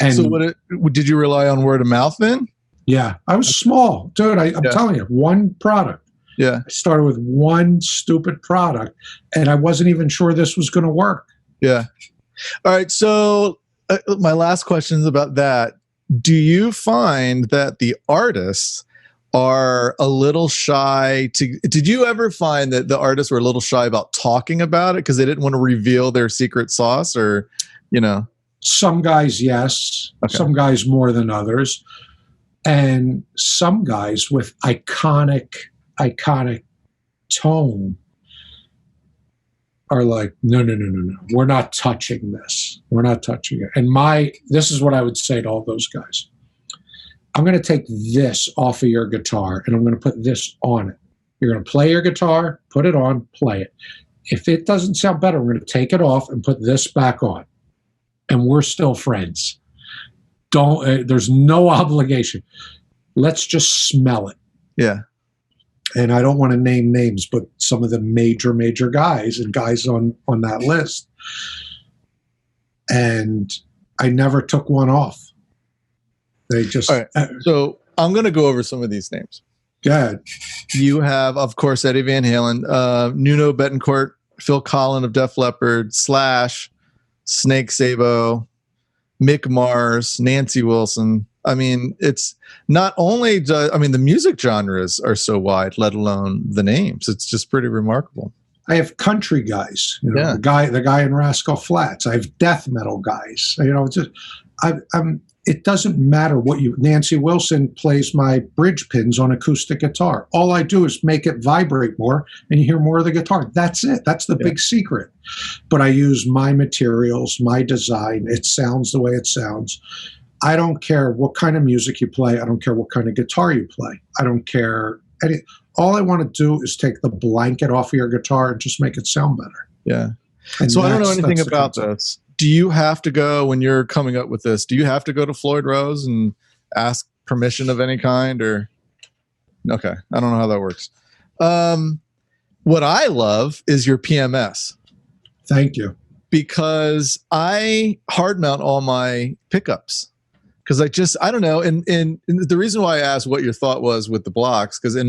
And so did you rely on word of mouth then? Yeah, I was small. Dude, I'm telling you, one product. Yeah. I started with one stupid product, and I wasn't even sure this was going to work. Yeah. All right, so my last question is about that. Do you find that the artists are a little shy did you ever find that the artists were a little shy about talking about it because they didn't want to reveal their secret sauce, or, Some guys, yes. Okay. Some Some guys more than others. And some guys with iconic tone are like, no. We're not touching this. We're not touching it. And this is what I would say to all those guys. I'm going to take this off of your guitar, and I'm going to put this on it. You're going to play your guitar, put it on, play it. If it doesn't sound better, we're going to take it off and put this back on. And we're still friends. There's no obligation. Let's just smell it. Yeah. And I don't want to name names, but some of the major guys and guys on that list. And I never took one off. They just. All right. So I'm going to go over some of these names. Go ahead. You have, of course, Eddie Van Halen, Nuno Bettencourt, Phill Collen of Def Leppard, Slash, Snake Sabo, Mick Mars, Nancy Wilson. I mean, it's not only, the music genres are so wide, let alone the names. It's just pretty remarkable. I have country guys, the guy in Rascal Flatts. I have death metal guys. It's just, it doesn't matter what Nancy Wilson plays my bridge pins on acoustic guitar. All I do is make it vibrate more and you hear more of the guitar. That's it. That's the big secret. But I use my materials, my design. It sounds the way it sounds. I don't care what kind of music you play. I don't care what kind of guitar you play. I don't care all I want to do is take the blanket off of your guitar and just make it sound better. Yeah. And so I don't know anything about this. Do you have to go, when you're coming up with this, do you have to go to Floyd Rose and ask permission of any kind, or? Okay. I don't know how that works. What I love is your PMS. Thank you. Because I hard mount all my pickups. Because I don't know. And the reason why I asked what your thought was with the blocks, because a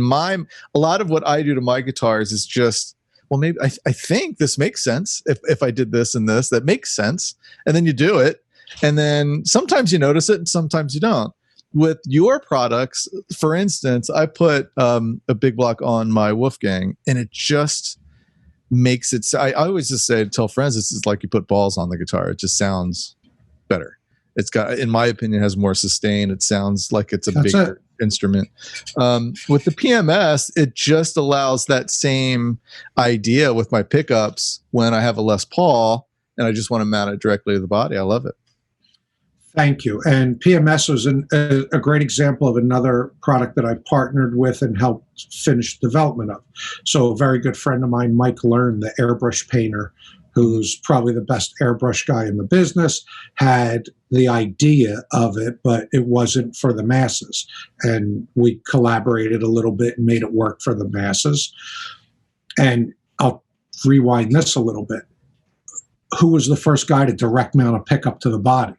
lot of what I do to my guitars is just, well, maybe I think this makes sense. If I did this and this, that makes sense. And then you do it. And then sometimes you notice it and sometimes you don't. With your products, for instance, I put a big block on my Wolfgang and it just makes it, I always just tell friends, this is like you put balls on the guitar. It just sounds better. It's got, in my opinion, has more sustain. It sounds like it's a bigger instrument. With the PMS, it just allows that same idea with my pickups when I have a Les Paul and I just want to mount it directly to the body. I love it. Thank you. And PMS was a great example of another product that I partnered with and helped finish development of. So a very good friend of mine, Mike Learn, the airbrush painter, who's probably the best airbrush guy in the business, had the idea of it, but it wasn't for the masses. And we collaborated a little bit and made it work for the masses. And I'll rewind this a little bit. Who was the first guy to direct mount a pickup to the body?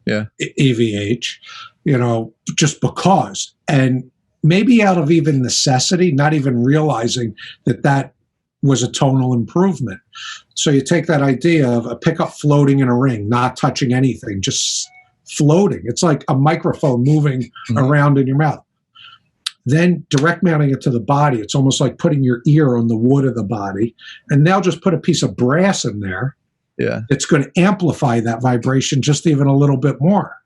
Yeah. EVH, just because. And maybe out of even necessity, not even realizing that was a tonal improvement. So you take that idea of a pickup floating in a ring, not touching anything, just floating. It's like a microphone moving around in your mouth. Then direct mounting it to the body. It's almost like putting your ear on the wood of the body. And now just put a piece of brass in there. Yeah. It's going to amplify that vibration just even a little bit more.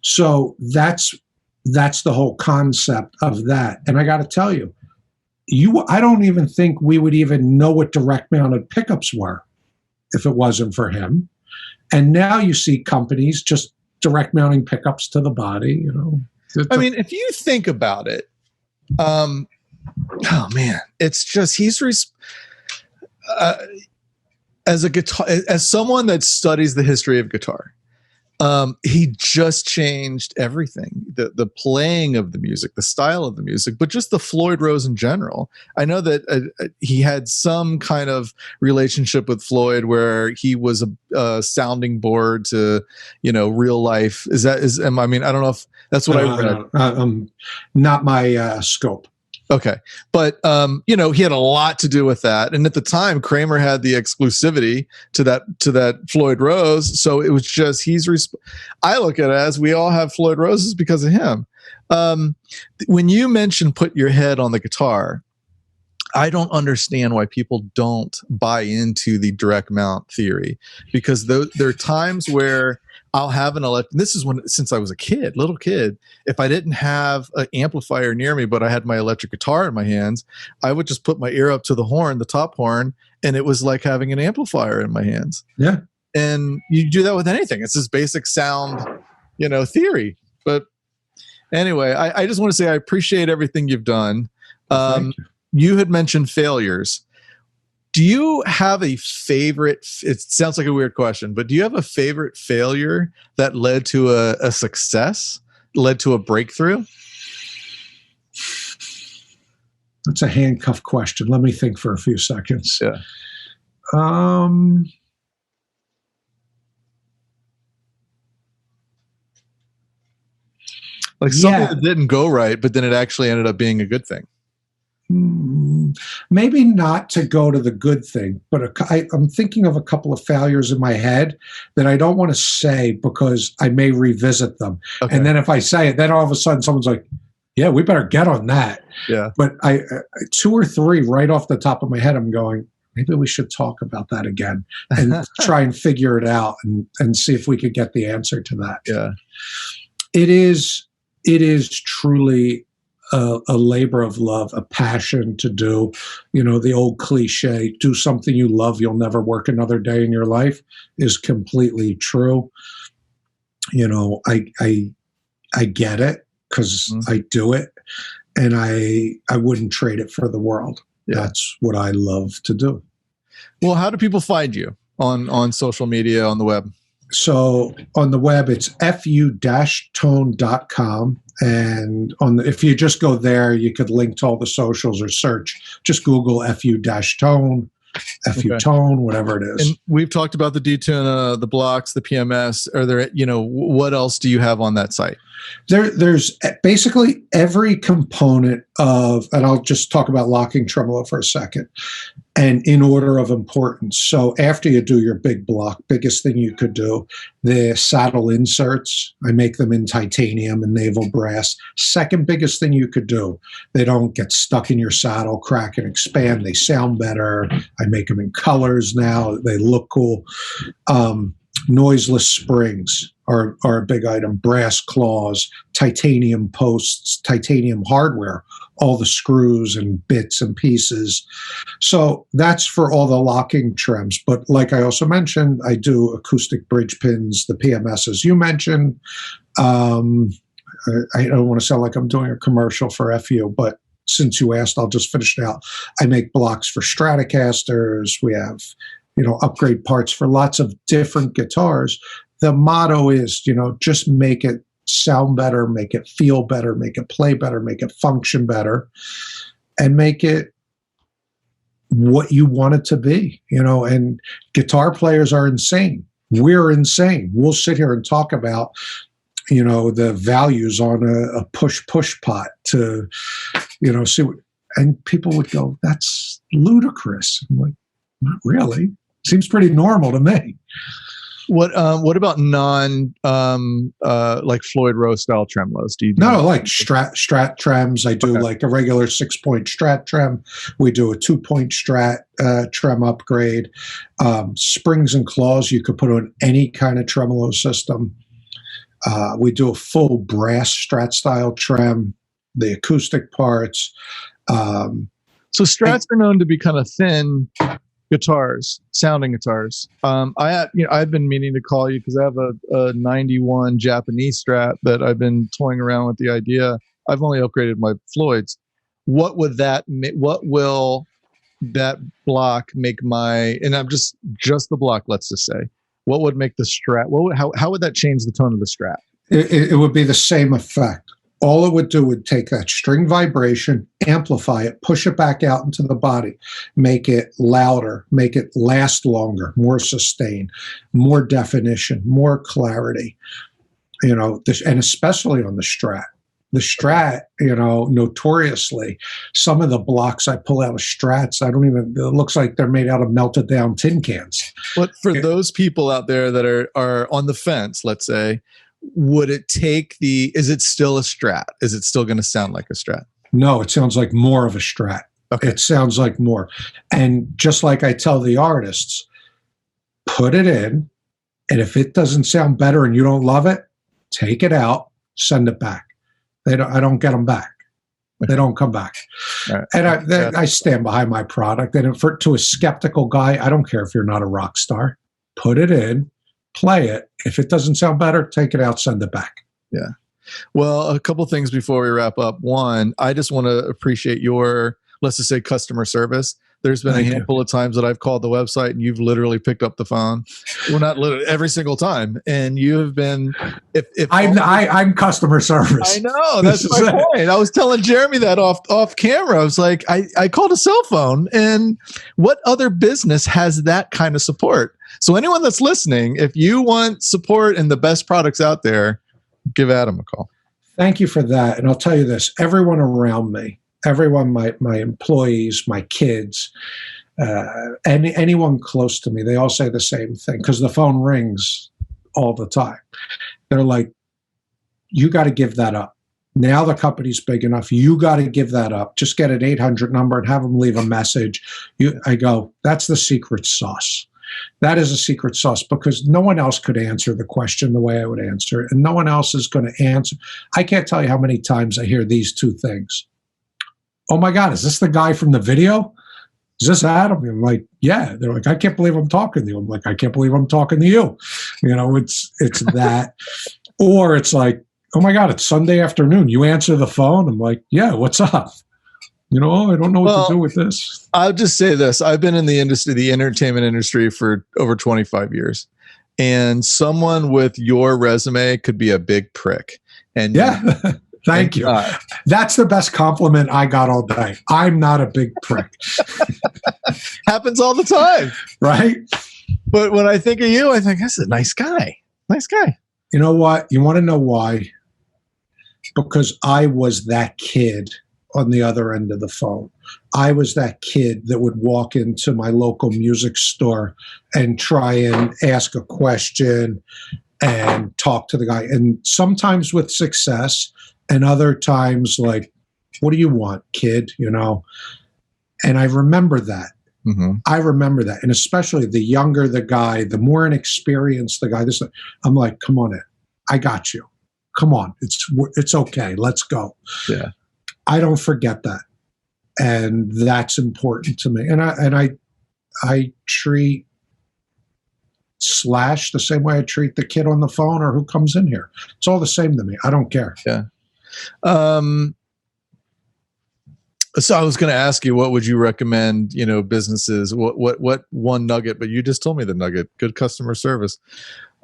So that's the whole concept of that. And I got to tell you, I don't even think we would even know what direct mounted pickups were if it wasn't for him. And now you see companies just direct mounting pickups to the body, I mean, if you think about it, oh man, it's just, as someone that studies the history of guitar, he just changed everything, the playing of the music, the style of the music, but just the Floyd Rose in general. I know that he had some kind of relationship with Floyd where he was a sounding board to, real life. I don't know if that's what I read. Not my scope. Okay. But, he had a lot to do with that. And at the time, Kramer had the exclusivity to that Floyd Rose. So it was just, I look at it as we all have Floyd Roses because of him. When you mentioned put your head on the guitar, I don't understand why people don't buy into the direct mount theory, because there are times where I'll have this is since I was a little kid, if I didn't have an amplifier near me, but I had my electric guitar in my hands, I would just put my ear up to the horn, the top horn, and it was like having an amplifier in my hands. Yeah. And you do that with anything. It's this basic sound, theory. But anyway, I just want to say I appreciate everything you've done. Thank you. You had mentioned failures. Do you have a favorite? It sounds like a weird question, but do you have a favorite failure that led to a success, led to a breakthrough? That's a handcuff question. Let me think for a few seconds. Yeah. Like something that didn't go right, but then it actually ended up being a good thing. maybe not to go to the good thing, but I'm thinking of a couple of failures in my head that I don't want to say because I may revisit them. Okay. And then if I say it, then all of a sudden someone's like, yeah, we better get on that. Yeah. But I 2 or 3 right off the top of my head, I'm going, maybe we should talk about that again and try and figure it out and see if we could get the answer to that. Yeah. It is truly a labor of love, a passion to do. The old cliche, do something you love, you'll never work another day in your life, is completely true. I get it because I do it, and I wouldn't trade it for the world. Yeah. That's what I love to do. Well, how do people find you on social media, on the web? So on the web, it's fu-tone.com. And if you just go there, you could link to all the socials or search. Just Google FU-Tone, FU-Tone, whatever it is. And we've talked about the D-Tuna, the blocks, the PMS. Are there, what else do you have on that site? There's basically every component of, and I'll just talk about locking tremolo for a second, and in order of importance. So after you do your big block, biggest thing you could do, the saddle inserts, I make them in titanium and naval brass. Second biggest thing you could do, they don't get stuck in your saddle, crack and expand. They sound better. I make them in colors now. They look cool. Noiseless springs are a big item. Brass claws, titanium posts, titanium hardware, all the screws and bits and pieces. So that's for all the locking trims. But like I also mentioned, I do acoustic bridge pins, the PMS, as you mentioned. I don't want to sound like I'm doing a commercial for FU, but since you asked, I'll just finish it out. I make blocks for Stratocasters. We have upgrade parts for lots of different guitars. The motto is, just make it sound better, make it feel better, make it play better, make it function better, and make it what you want it to be, and guitar players are insane. We're insane. We'll sit here and talk about, the values on a push pot to, see what, and people would go, that's ludicrous. I'm like, not really. Seems pretty normal to me. What about like Floyd Rose style tremolos? Do you do like strat trems? I do like a regular 6-point strat trem. We do a 2-point strat trem upgrade. Springs and claws you could put on any kind of tremolo system. We do a full brass strat style trem. The acoustic parts. So strats are known to be kind of thin guitars, sounding guitars. I've been meaning to call you because I have a 91 Japanese Strat that I've been toying around with the idea. I've only upgraded my Floyds. What will that block make my, and I'm just the block, let's just say, what would make the Strat, how would that change the tone of the Strat? It would be the same effect. All it would do would take that string vibration, amplify it, push it back out into the body, make it louder, make it last longer, more sustain, more definition, more clarity, and especially on the Strat. The Strat, notoriously, some of the blocks I pull out of Strats, it looks like they're made out of melted down tin cans. But for those people out there that are on the fence, let's say, would it take is it still a Strat? Is it still going to sound like a Strat? No, it sounds like more of a Strat. Okay. It sounds like more. And just like I tell the artists, put it in, and if it doesn't sound better and you don't love it, take it out, send it back. I don't get them back. They don't come back. Right. And I stand behind my product. And to a skeptical guy, I don't care if you're not a rock star. Put it in. Play it. If it doesn't sound better, take it out, send it back. Yeah. Well, a couple things before we wrap up. One, I just want to appreciate your, let's just say, customer service. There's been a handful of times that I've called the website and you've literally picked up the phone. Well, not literally, every single time. And you have been, I'm customer service. I know, that's my point. I was telling Jeremy that off camera. I was like, I called a cell phone, and what other business has that kind of support? So anyone that's listening, if you want support and the best products out there, give Adam a call. Thank you for that. And I'll tell you this, everyone around me, everyone, my employees, my kids, anyone close to me, they all say the same thing because the phone rings all the time. They're like, you got to give that up. Now the company's big enough. You got to give that up. Just get an 800 number and have them leave a message. I go, that's the secret sauce. That is a secret sauce because no one else could answer the question the way I would answer it. And no one else is going to answer. I can't tell you how many times I hear these two things. Oh my God, is this the guy from the video? Is this Adam? I'm like, yeah. They're like, I can't believe I'm talking to you. I'm like, I can't believe I'm talking to you. You know, it's that. Or it's like, oh my God, it's Sunday afternoon. You answer the phone. I'm like, yeah, what's up? You know, I don't know what to do with this. I'll just say this. I've been in the industry, the entertainment industry, for over 25 years. And someone with your resume could be a big prick. And yeah, thank you. That's the best compliment I got all day. I'm not a big prick. Happens all the time. Right? But when I think of you, I think, that's a nice guy. Nice guy. You know what? You want to know why? Because I was that kid on the other end of the phone. I was that kid that would walk into my local music store and try and ask a question and talk to the guy. And sometimes with success and other times like, what do you want, kid? You know? And I remember that. Mm-hmm. I remember that. And especially the younger the guy, the more inexperienced the guy, I'm like, come on in. I got you. Come on. It's okay. Let's go. Yeah. I don't forget that. And that's important to me. And I treat Slash the same way I treat the kid on the phone or who comes in here. It's all the same to me. I don't care. Yeah. So I was going to ask you, what would you recommend, you know, businesses, what one nugget, but you just told me the nugget, good customer service.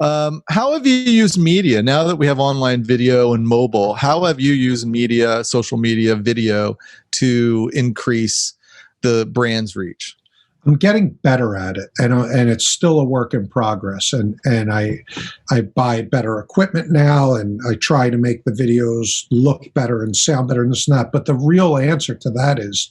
How have you used media now that we have online video and mobile? How have you used media, social media, video to increase the brand's reach? I'm getting better at it, and it's still a work in progress. And I buy better equipment now, and I try to make the videos look better and sound better and this and that. But the real answer to that is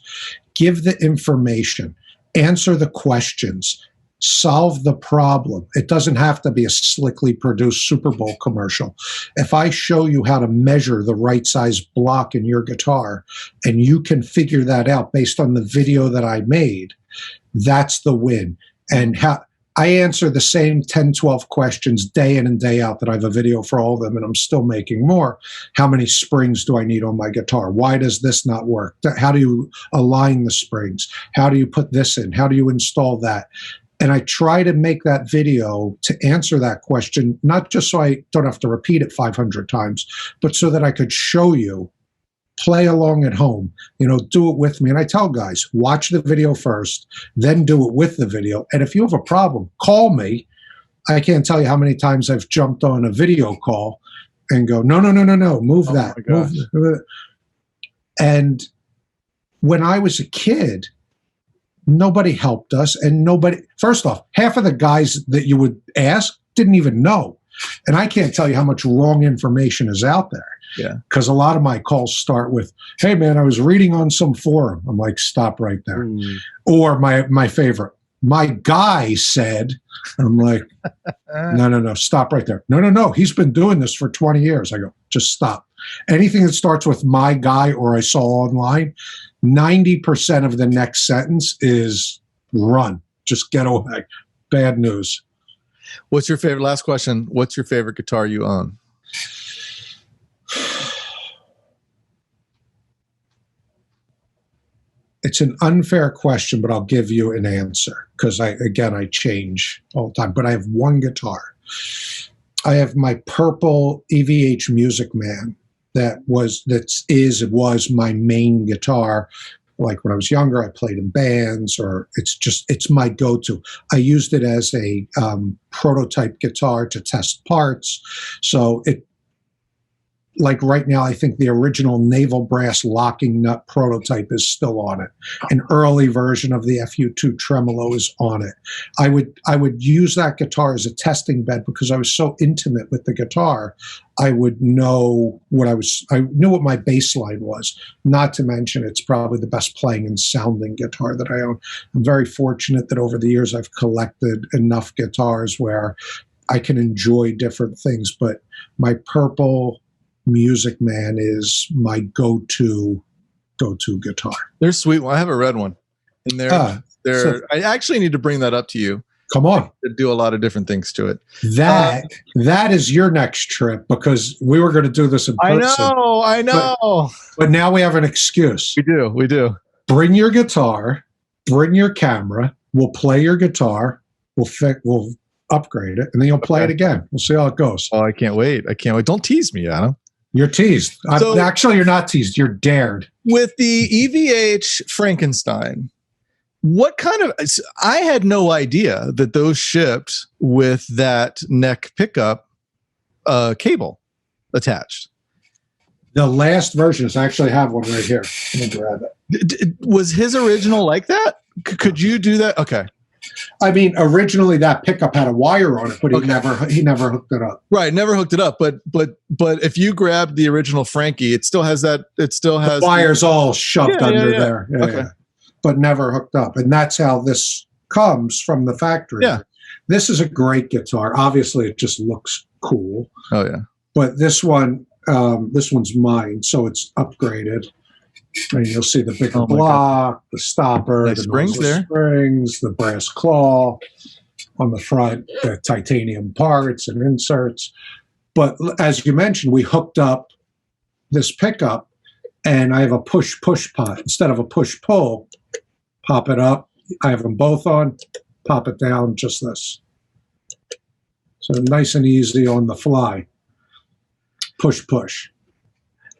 give the information, answer the questions, solve the problem. It doesn't have to be a slickly produced Super Bowl commercial. If I show you how to measure the right size block in your guitar, and you can figure that out based on the video that I made, that's the win. And how I answer the same 10, 12 questions day in and day out that I have a video for all of them, and I'm still making more. How many springs do I need on my guitar? Why does this not work? How do you align the springs? How do you put this in? How do you install that? And I try to make that video to answer that question, not just so I don't have to repeat it 500 times, but so that I could show you, play along at home, you know, do it with me. And I tell guys, watch the video first, then do it with the video. And if you have a problem, call me. I can't tell you how many times I've jumped on a video call and go, no, move that. Move. And when I was a kid, nobody helped us, and first off, half of the guys that you would ask didn't even know. And I can't tell you how much wrong information is out there. Yeah. Because a lot of my calls start with, hey man, I was reading on some forum. I'm like, stop right there. Or my favorite, my guy said, I'm like, no, stop right there. No, he's been doing this for 20 years. I go, just stop. Anything that starts with my guy or I saw online, 90% of the next sentence is run. Just get away. Bad news. What's your favorite, last question, what's your favorite guitar you own? It's an unfair question, but I'll give you an answer because I change all the time. But I have one guitar. I have my purple EVH Music Man that was my main guitar. Like when I was younger, I played in bands, or it's my go-to. I used it as a like right now, I think the original navel brass locking nut prototype is still on it. An early version of the FU-2 tremolo is on it. I would use that guitar as a testing bed because I was so intimate with the guitar. I would know I knew what my bass line was. Not to mention, it's probably the best playing and sounding guitar that I own. I'm very fortunate that over the years I've collected enough guitars where I can enjoy different things, but my purple Music Man is my go-to guitar. They're sweet. Well, I have a red one, and I actually need to bring that up to you. Come on, to do a lot of different things to it. That is your next trip because we were going to do this in person. I know. But now we have an excuse. We do. Bring your guitar. Bring your camera. We'll play your guitar. We'll upgrade it, and then you'll play it again. We'll see how it goes. Oh, I can't wait. Don't tease me, Adam. You're teased. Actually, you're not teased. You're dared. With the EVH Frankenstein, what kind of... I had no idea that those shipped with that neck pickup cable attached. The last versions, I actually have one right here. Let me grab it. Was his original like that? Could you do that? Okay. I mean, originally that pickup had a wire on it, but he never hooked it up. Right, never hooked it up. But if you grabbed the original Frankie, it still has that. It still has the wires all shoved under there. Yeah, okay. But never hooked up, and that's how this comes from the factory. Yeah, this is a great guitar. Obviously, it just looks cool. Oh yeah. But this one's mine, so it's upgraded. And you'll see the bigger block, the stopper, nice the springs there, the brass claw on the front, the titanium parts and inserts. But as you mentioned, we hooked up this pickup, and I have a push-push pot instead of a push-pull. Pop it up. I have them both on. Pop it down. Just this. So nice and easy on the fly. Push-push.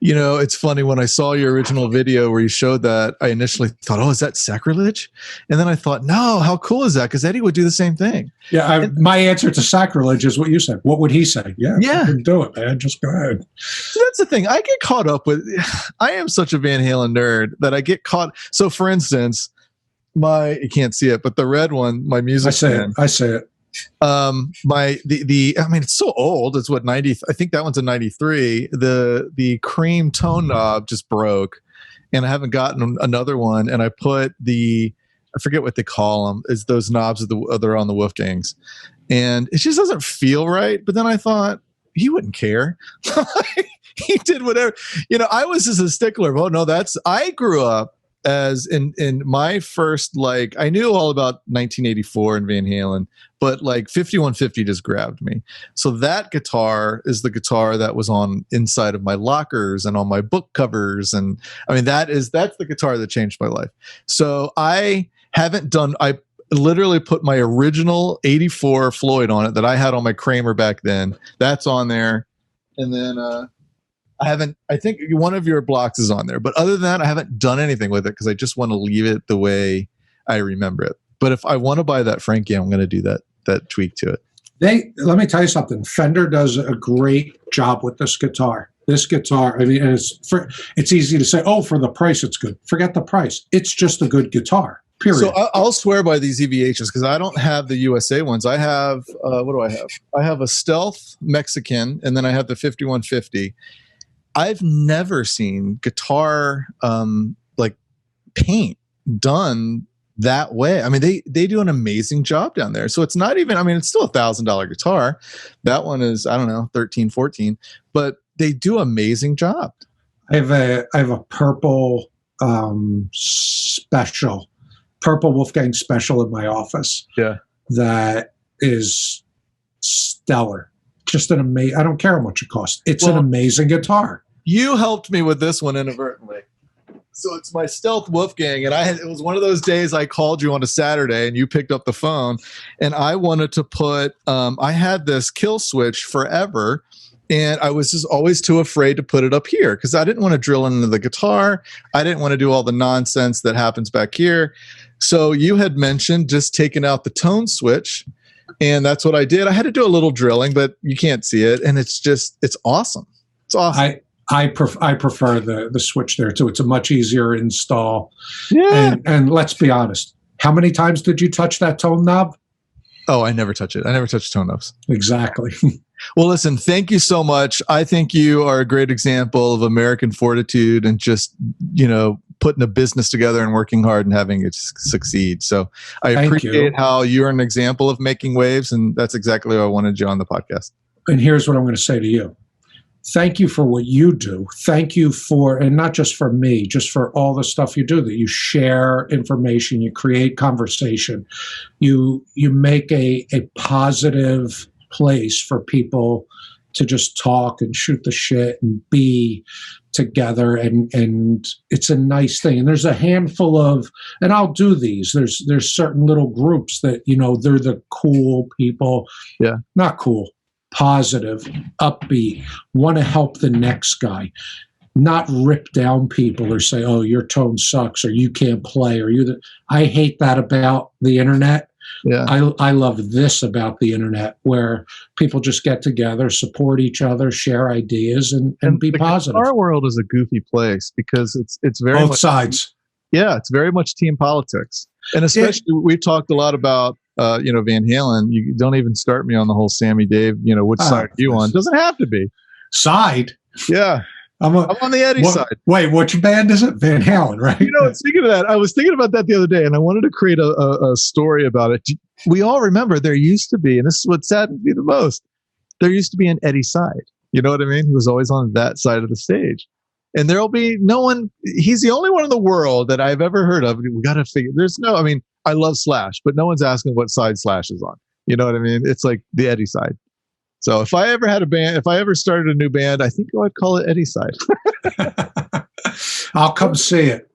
You know, it's funny, when I saw your original video where you showed that, I initially thought, oh, is that sacrilege? And then I thought, no, how cool is that? Because Eddie would do the same thing. Yeah, my answer to sacrilege is what you said. What would he say? Yeah. Do it, man. Just go ahead. So that's the thing. I get caught up with, I am such a Van Halen nerd that I get caught. So for instance, you can't see it, but the red one, my Music Man. I say it. I mean, it's so old. It's what, 90, I think that one's a 93. The cream tone knob just broke, and I haven't gotten another one. And I put I forget what they call them, is those knobs that are on the Wolfgangs, and it just doesn't feel right. But then I thought, he wouldn't care. He did whatever. You know, I was just a stickler. Oh no, I grew up as in my first, like, I knew all about 1984 and Van Halen, but like 5150 just grabbed me. So that guitar is the guitar that was on inside of my lockers and on my book covers. And I mean, that's the guitar that changed my life. So I literally put my original 84 Floyd on it that I had on my Kramer back then. That's on there. And then, I think one of your blocks is on there, but other than that, I haven't done anything with it because I just want to leave it the way I remember it. But if I want to buy that Frankie, I'm going to do that tweak to it. Let me tell you something. Fender does a great job with this guitar. This guitar, I mean, it's easy to say, oh, for the price, it's good. Forget the price. It's just a good guitar. Period. So I'll swear by these EVHs because I don't have the USA ones. I have, what do I have? I have a Stealth Mexican, and then I have the 5150. I've never seen guitar like paint done that way. I mean, they do an amazing job down there. So it's not even, I mean, it's still $1,000 guitar. That one is, I don't know, 13, 14, but they do an amazing job. I have a purple purple Wolfgang special in my office. Yeah. That is stellar. Just an amazing, I don't care how much it costs. It's an amazing guitar. You helped me with this one inadvertently. So it's my Stealth Wolfgang, and it was one of those days I called you on a Saturday and you picked up the phone, and I wanted to put, I had this kill switch forever, and I was just always too afraid to put it up here because I didn't want to drill into the guitar. I didn't want to do all the nonsense that happens back here. So you had mentioned just taking out the tone switch, and that's what I did. I had to do a little drilling, but you can't see it, and it's awesome. It's awesome. I prefer the switch there too. It's a much easier install. Yeah. And let's be honest. How many times did you touch that tone knob? Oh, I never touch it. I never touch tone knobs. Exactly. Well, listen, thank you so much. I think you are a great example of American fortitude and just, putting a business together and working hard and having it succeed. So I appreciate how you're an example of making waves. And that's exactly why I wanted you on the podcast. And here's what I'm going to say to you. Thank you for what you do. Thank you for, and not just for me, just for all the stuff you do, that you share information, you create conversation, you make a positive place for people to just talk and shoot the shit and be together, and it's a nice thing. And there's a handful of, and I'll do these, there's certain little groups that, they're the cool people. Yeah. Not cool, positive, upbeat, want to help the next guy, not rip down people or say, oh, your tone sucks or you can't play or I hate that about the internet. Yeah. I love this about the internet, where people just get together, support each other, share ideas, and be positive. Our world is a goofy place because it's very both much, sides. Yeah, it's very much team politics, and especially we've talked a lot about Van Halen. You don't even start me on the whole Sammy Dave. Which side are you on? Doesn't have to be side. Yeah. I'm on the Eddie side. Wait, which band is it? Van Halen, right? Speaking of that, I was thinking about that the other day, and I wanted to create a story about it. We all remember there used to be, and this is what saddens me the most, there used to be an Eddie side. You know what I mean? He was always on that side of the stage. And there'll be no one, he's the only one in the world that I've ever heard of. We got to figure, I love Slash, but no one's asking what side Slash is on. You know what I mean? It's like the Eddie side. So if I ever had a band, if I ever started a new band, I think I'd call it Eddie Side. I'll come see it.